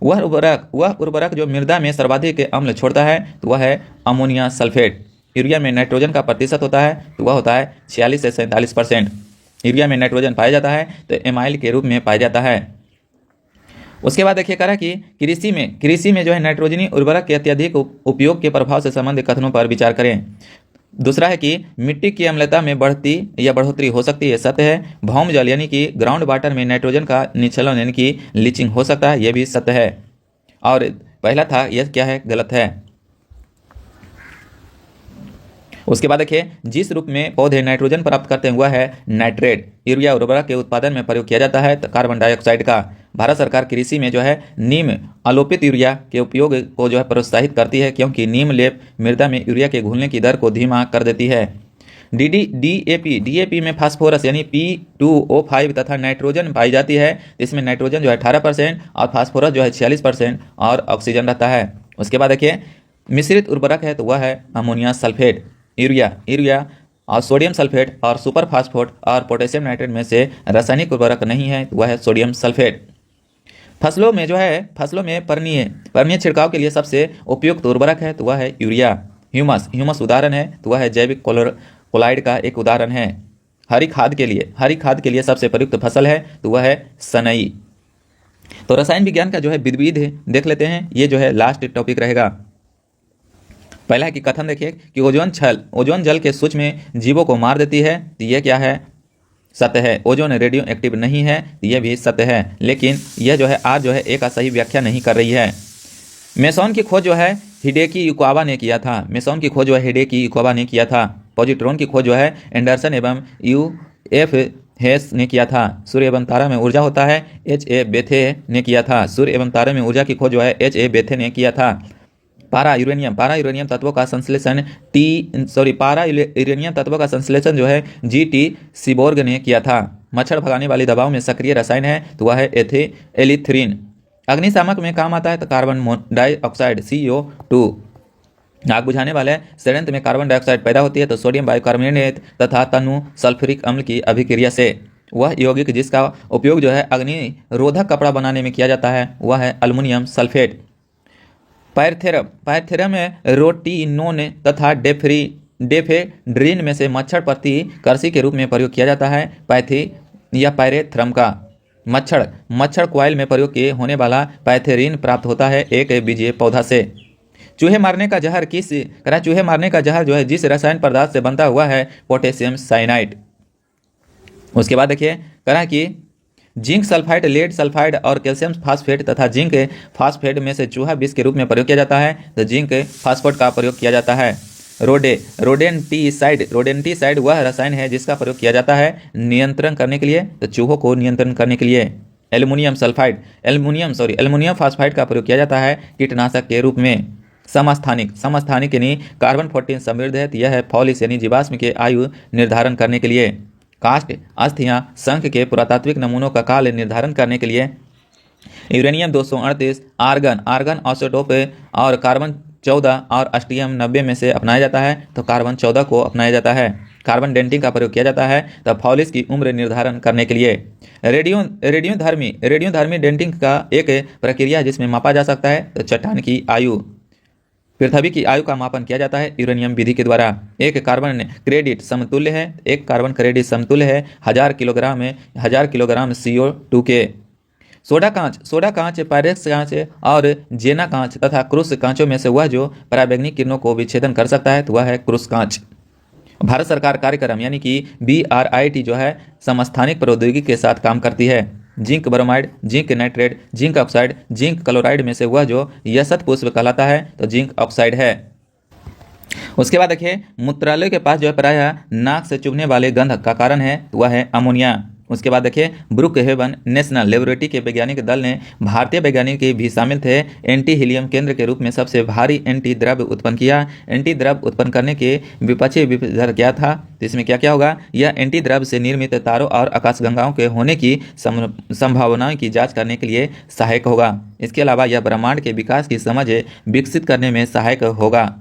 वह उर्वरक जो मृदा में सर्वाधिक अम्ल छोड़ता है तो वह है अमोनिया सल्फेट। यूरिया में नाइट्रोजन का प्रतिशत होता है तो वह होता है 46 से 47%। यूरिया में नाइट्रोजन पाया जाता है तो एमाइल के रूप में पाया जाता है। उसके बाद देखिए करा कि कृषि में जो है नाइट्रोजनी उर्वरक के अत्यधिक उपयोग के प्रभाव से संबंधित कथनों पर विचार करें। दूसरा है कि मिट्टी की अम्लता में बढ़ोतरी हो सकती है, सत्य है। भौम जल यानी कि ग्राउंड वाटर में नाइट्रोजन का निचलन यानी कि लीचिंग हो सकता है, यह भी सत्य है। और पहला था यह क्या है, गलत है। उसके बाद देखिए, जिस रूप में पौधे नाइट्रोजन प्राप्त करते हैं वह है नाइट्रेट। यूरिया उर्वरक के उत्पादन में प्रयोग किया जाता है तो कार्बन डाइऑक्साइड का। भारत सरकार कृषि में जो है नीम आलोपित यूरिया के उपयोग को जो है प्रोत्साहित करती है, क्योंकि नीम लेप मृदा में यूरिया के घुलने की दर को धीमा कर देती है। डीएपी में फास्फोरस यानी P2O5 तथा नाइट्रोजन पाई जाती है। इसमें नाइट्रोजन जो है 18% और फास्फोरस जो है 46% और ऑक्सीजन रहता है। उसके बाद देखिए, मिश्रित उर्वरक है तो वह है अमोनिया सल्फेट। यूरिया और सोडियम सल्फेट और सुपर फास्फोट और पोटेशियम नाइट्रेट में से रासायनिक उर्वरक नहीं है तो वह है सोडियम सल्फेट। फसलों में पर्णीय छिड़काव के लिए सबसे उपयुक्त उर्वरक है तो वह है यूरिया। ह्यूमस उदाहरण है तो वह है जैविक कोलाइड का एक उदाहरण है। हरी खाद के लिए सबसे प्रयुक्त फसल है तो वह है सनई। तो रसायन विज्ञान का जो है विविध देख लेते हैं, ये जो है लास्ट टॉपिक रहेगा। पहला है कि कथन देखिए कि ओजोन जल के सूक्ष्म जीवों को मार देती है, तो यह क्या है, सत्य है। ओजोन रेडियो एक्टिव नहीं है, तो यह भी सत्य है। लेकिन यह जो है आज जो है एक सही व्याख्या नहीं कर रही है। मेसॉन की खोज जो है हिडेकी युकावा ने किया था। पॉजिट्रॉन की खोज जो है एंडरसन एवं यूएफ हेस ने किया था। सूर्य एवं तारा में ऊर्जा होता है, H.A. बेथे ने किया था। सूर्य एवं तारे में ऊर्जा की खोज जो है H.A. बेथे ने किया था। पारा यूरेनियम तत्वों का संश्लेषण जो है G.T. सीबोर्ग ने किया था। मच्छर भगाने वाली दवाओं में सक्रिय रसायन है तो वह है एलिथ्रीन। अग्निशामक में काम आता है तो कार्बन डाइऑक्साइड CO2। आग बुझाने वाले संयंत्र में कार्बन डाइऑक्साइड पैदा होती है तो सोडियम बाइकार्बोनेट तथा तनु सल्फ्यूरिक अम्ल की अभिक्रिया से। वह यौगिक जिसका उपयोग जो है अग्निरोधक कपड़ा बनाने में किया जाता है वह है अल्युमिनियम सल्फेट। पायरेथ्रम में रोटिनोन तथा डेफेड्रिन में से मच्छर प्रतिकर्षी के रूप में प्रयोग किया जाता है। पायरेथ्रम का मच्छर कॉइल में प्रयोग किए होने वाला पायरेथ्रिन प्राप्त होता है एक बीजीय पौधा से। चूहे मारने का जहर जो है जिस रसायन पदार्थ से बनता हुआ है पोटेशियम साइनाइड। उसके बाद देखिए करा कि जिंक सल्फाइड, लेड सल्फाइड और कैल्शियम फास्फेट तथा जिंक फास्फेट में से चूहा विष के रूप में प्रयोग किया जाता है तो जिंक फास्फेट का प्रयोग किया जाता है। रोडेंटिसाइड वह रसायन है जिसका प्रयोग किया जाता है नियंत्रण करने के लिए, तो चूहों को नियंत्रण करने के लिए। एल्युमिनियम फास्फाइड का प्रयोग किया जाता है कीटनाशक के रूप में। समस्थानिक यानी कार्बन 14 समृद्ध है, यह है फॉलिस यानी जीवाश्म के आयु निर्धारण करने के लिए। कास्ट अस्थियां शंख के पुरातात्विक नमूनों का काल निर्धारण करने के लिए। यूरेनियम 238 आर्गन आइसोटोप और कार्बन 14 और अस्टियम 90 में से अपनाया जाता है तो कार्बन 14 को अपनाया जाता है। कार्बन डेंटिंग का प्रयोग किया जाता है तो फॉलिस की उम्र निर्धारण करने के लिए। रेडियोधर्मी डेंटिंग का एक प्रक्रिया है जिसमें मापा जा सकता है तो चट्टान की आयु। पृथ्वी की आयु का मापन किया जाता है यूरेनियम विधि के द्वारा। एक कार्बन क्रेडिट समतुल्य है 1000 किलोग्राम CO2 के। सोडा कांच, पायरेक्स कांच और जेना कांच तथा क्रूस कांचों में से वह जो पराबैंगनी किरणों को विच्छेदन कर सकता है तो वह है क्रूस कांच। भारत सरकार कार्यक्रम यानी कि BRIT जो है समस्थानिक प्रौद्योगिकी के साथ काम करती है। Zinc bromide, zinc nitrate, zinc oxide, zinc chloride में से वह जो यशत पुष्प कहलाता है तो जिंक ऑक्साइड है। उसके बाद देखिए मूत्रालय के पास जो है प्रायः नाक से चुभने वाले गंध का कारण है वह है अमोनिया। उसके बाद देखिए ब्रुक हेवन नेशनल लेबोरेटरी के वैज्ञानिक दल ने भारतीय वैज्ञानिक भी शामिल थे एंटी हीलियम केंद्र के रूप में सबसे भारी एंटी द्रव्य उत्पन्न किया। एंटी द्रव्य उत्पन्न करने के विपक्षी विधर क्या था, तो इसमें क्या क्या होगा, यह एंटी द्रव्य से निर्मित तारों और आकाशगंगाओं के होने की संभावनाओं की जांच करने के लिए सहायक होगा। इसके अलावा यह ब्रह्मांड के विकास की समझ विकसित करने में सहायक होगा।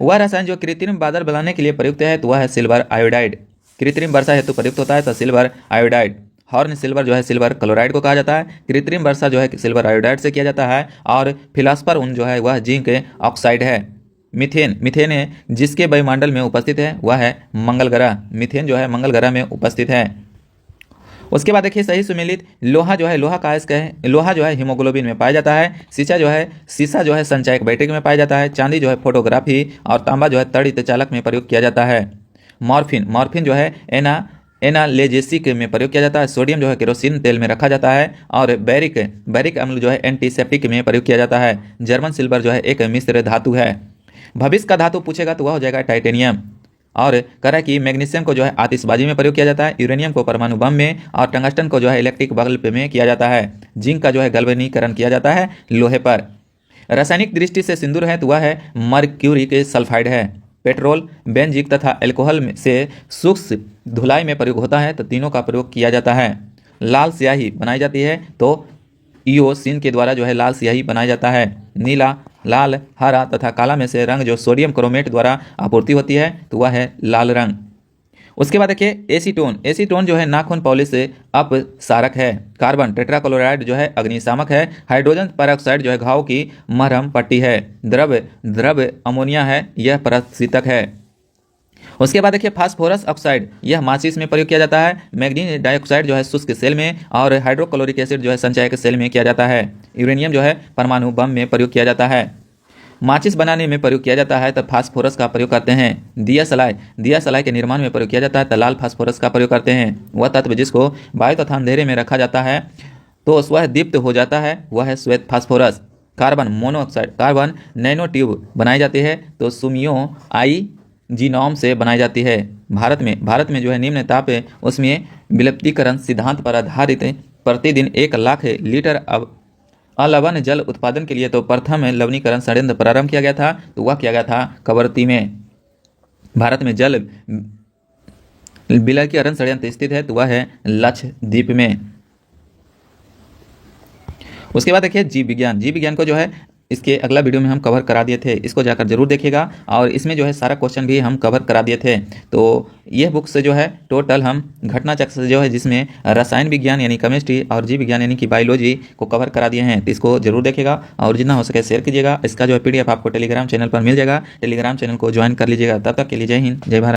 वह रसायन जो कृत्रिम बादल बनाने के लिए प्रयुक्त है तो वह है सिल्वर आयोडाइड। कृत्रिम वर्षा हेतु प्रयुक्त होता है तो सिल्वर आयोडाइड। हॉर्न सिल्वर जो है सिल्वर क्लोराइड को कहा जाता है। कृत्रिम वर्षा जो है सिल्वर आयोडाइड से किया जाता है। और फिलास्पर ऊन जो है वह जिंक ऑक्साइड है। मीथेन जिसके वायुमंडल में उपस्थित है वह है मंगल ग्रह। मीथेन जो है मंगल ग्रह में उपस्थित है। उसके बाद देखिए सही सुमेलित लोहा जो है हीमोग्लोबिन में पाया जाता है। शीशा जो है संचायक बैटरी में पाया जाता है। चांदी जो है फोटोग्राफी और तांबा जो है तड़ित चालक में प्रयोग किया जाता है। मॉर्फिन जो है एनाल्जेसिक में प्रयोग किया जाता है। सोडियम जो है केरोसिन तेल में रखा जाता है। और बैरिक अम्ल जो है एंटीसेप्टिक में प्रयोग किया जाता है। जर्मन सिल्वर जो है एक मिश्र धातु है। भविष्य का धातु पूछेगा तो वह हो जाएगा टाइटेनियम। और कह रहा है कि मैग्नीशियम को जो है आतिशबाजी में प्रयोग किया जाता है, यूरेनियम को परमाणु बम में, और टंगस्टन को जो है इलेक्ट्रिक बल्ब में किया जाता है। जिंक का जो है गल्वेनीकरण किया जाता है लोहे पर। रासायनिक दृष्टि से सिंदूर है तो वह है मर्क्यूरिक सल्फाइड है। पेट्रोल, बेंजीक तथा एल्कोहल से सूक्ष्म धुलाई में प्रयोग होता है तो तीनों का प्रयोग किया जाता है। लाल स्याही बनाई जाती है तो ईओसिन के द्वारा जो है लाल स्याही बनाया जाता है। नीला, लाल, हरा तथा काला में से रंग जो सोडियम क्रोमेट द्वारा आपूर्ति होती है तो वह है लाल रंग। उसके बाद देखिए एसीटोन जो है नाखून पॉलिश अपसारक है। कार्बन टेट्राक्लोराइड जो है अग्निशामक है। हाइड्रोजन पेरोक्साइड जो है घाव की मरहम पट्टी है। द्रव अमोनिया है, यह प्रशीतक है। उसके बाद देखिए फास्फोरस ऑक्साइड, यह माचिस में प्रयोग किया जाता है। मैग्नीज डाइऑक्साइड जो है शुष्क सेल में, और हाइड्रोक्लोरिक एसिड जो है संचयक सेल में किया जाता है। यूरेनियम जो है परमाणु बम में प्रयोग किया जाता है। माचिस बनाने में प्रयोग किया जाता है तो फास्फोरस का प्रयोग करते हैं। दिया सलाई के निर्माण में प्रयोग किया जाता है तो लाल फास्फोरस का प्रयोग करते हैं। वह तत्व जिसको वायु तथा अंधेरे में रखा जाता है तो वह दीप्त हो जाता है, वह है श्वेत phosphorus. Carbon monoxide, carbon nano tube बनाई जाती है तो सुमियो जीनोम से बनाई जाती है। भारत में जो है निम्न ताप उसमें विलुप्तीकरण सिद्धांत पर आधारित प्रतिदिन 1 लाख लीटर अलवण जल उत्पादन के लिए तो प्रथम लवणीकरण षड्यंत्र प्रारंभ किया गया था तो वह किया गया था कवरत्ती में। भारत में जल विलयीकरण षड्यंत्र स्थित है तो वह है लक्षद्वीप में। उसके बाद देखिए जीव विज्ञान को जो है इसके अगला वीडियो में हम कवर करा दिए थे, इसको जाकर जरूर देखिएगा। और इसमें जो है सारा क्वेश्चन भी हम कवर करा दिए थे। तो यह बुक से जो है टोटल हम घटना चक्र से जो है जिसमें रसायन विज्ञान यानी केमिस्ट्री और जीव विज्ञान यानी कि बायोलॉजी को कवर करा दिए हैं, तो इसको जरूर देखिएगा और जितना हो सके शेयर कीजिएगा। इसका जो है PDF आपको टेलीग्राम चैनल पर मिल जाएगा, टेलीग्राम चैनल को ज्वाइन कर लीजिएगा। तब तक के लिए जय हिंद, जय भारत।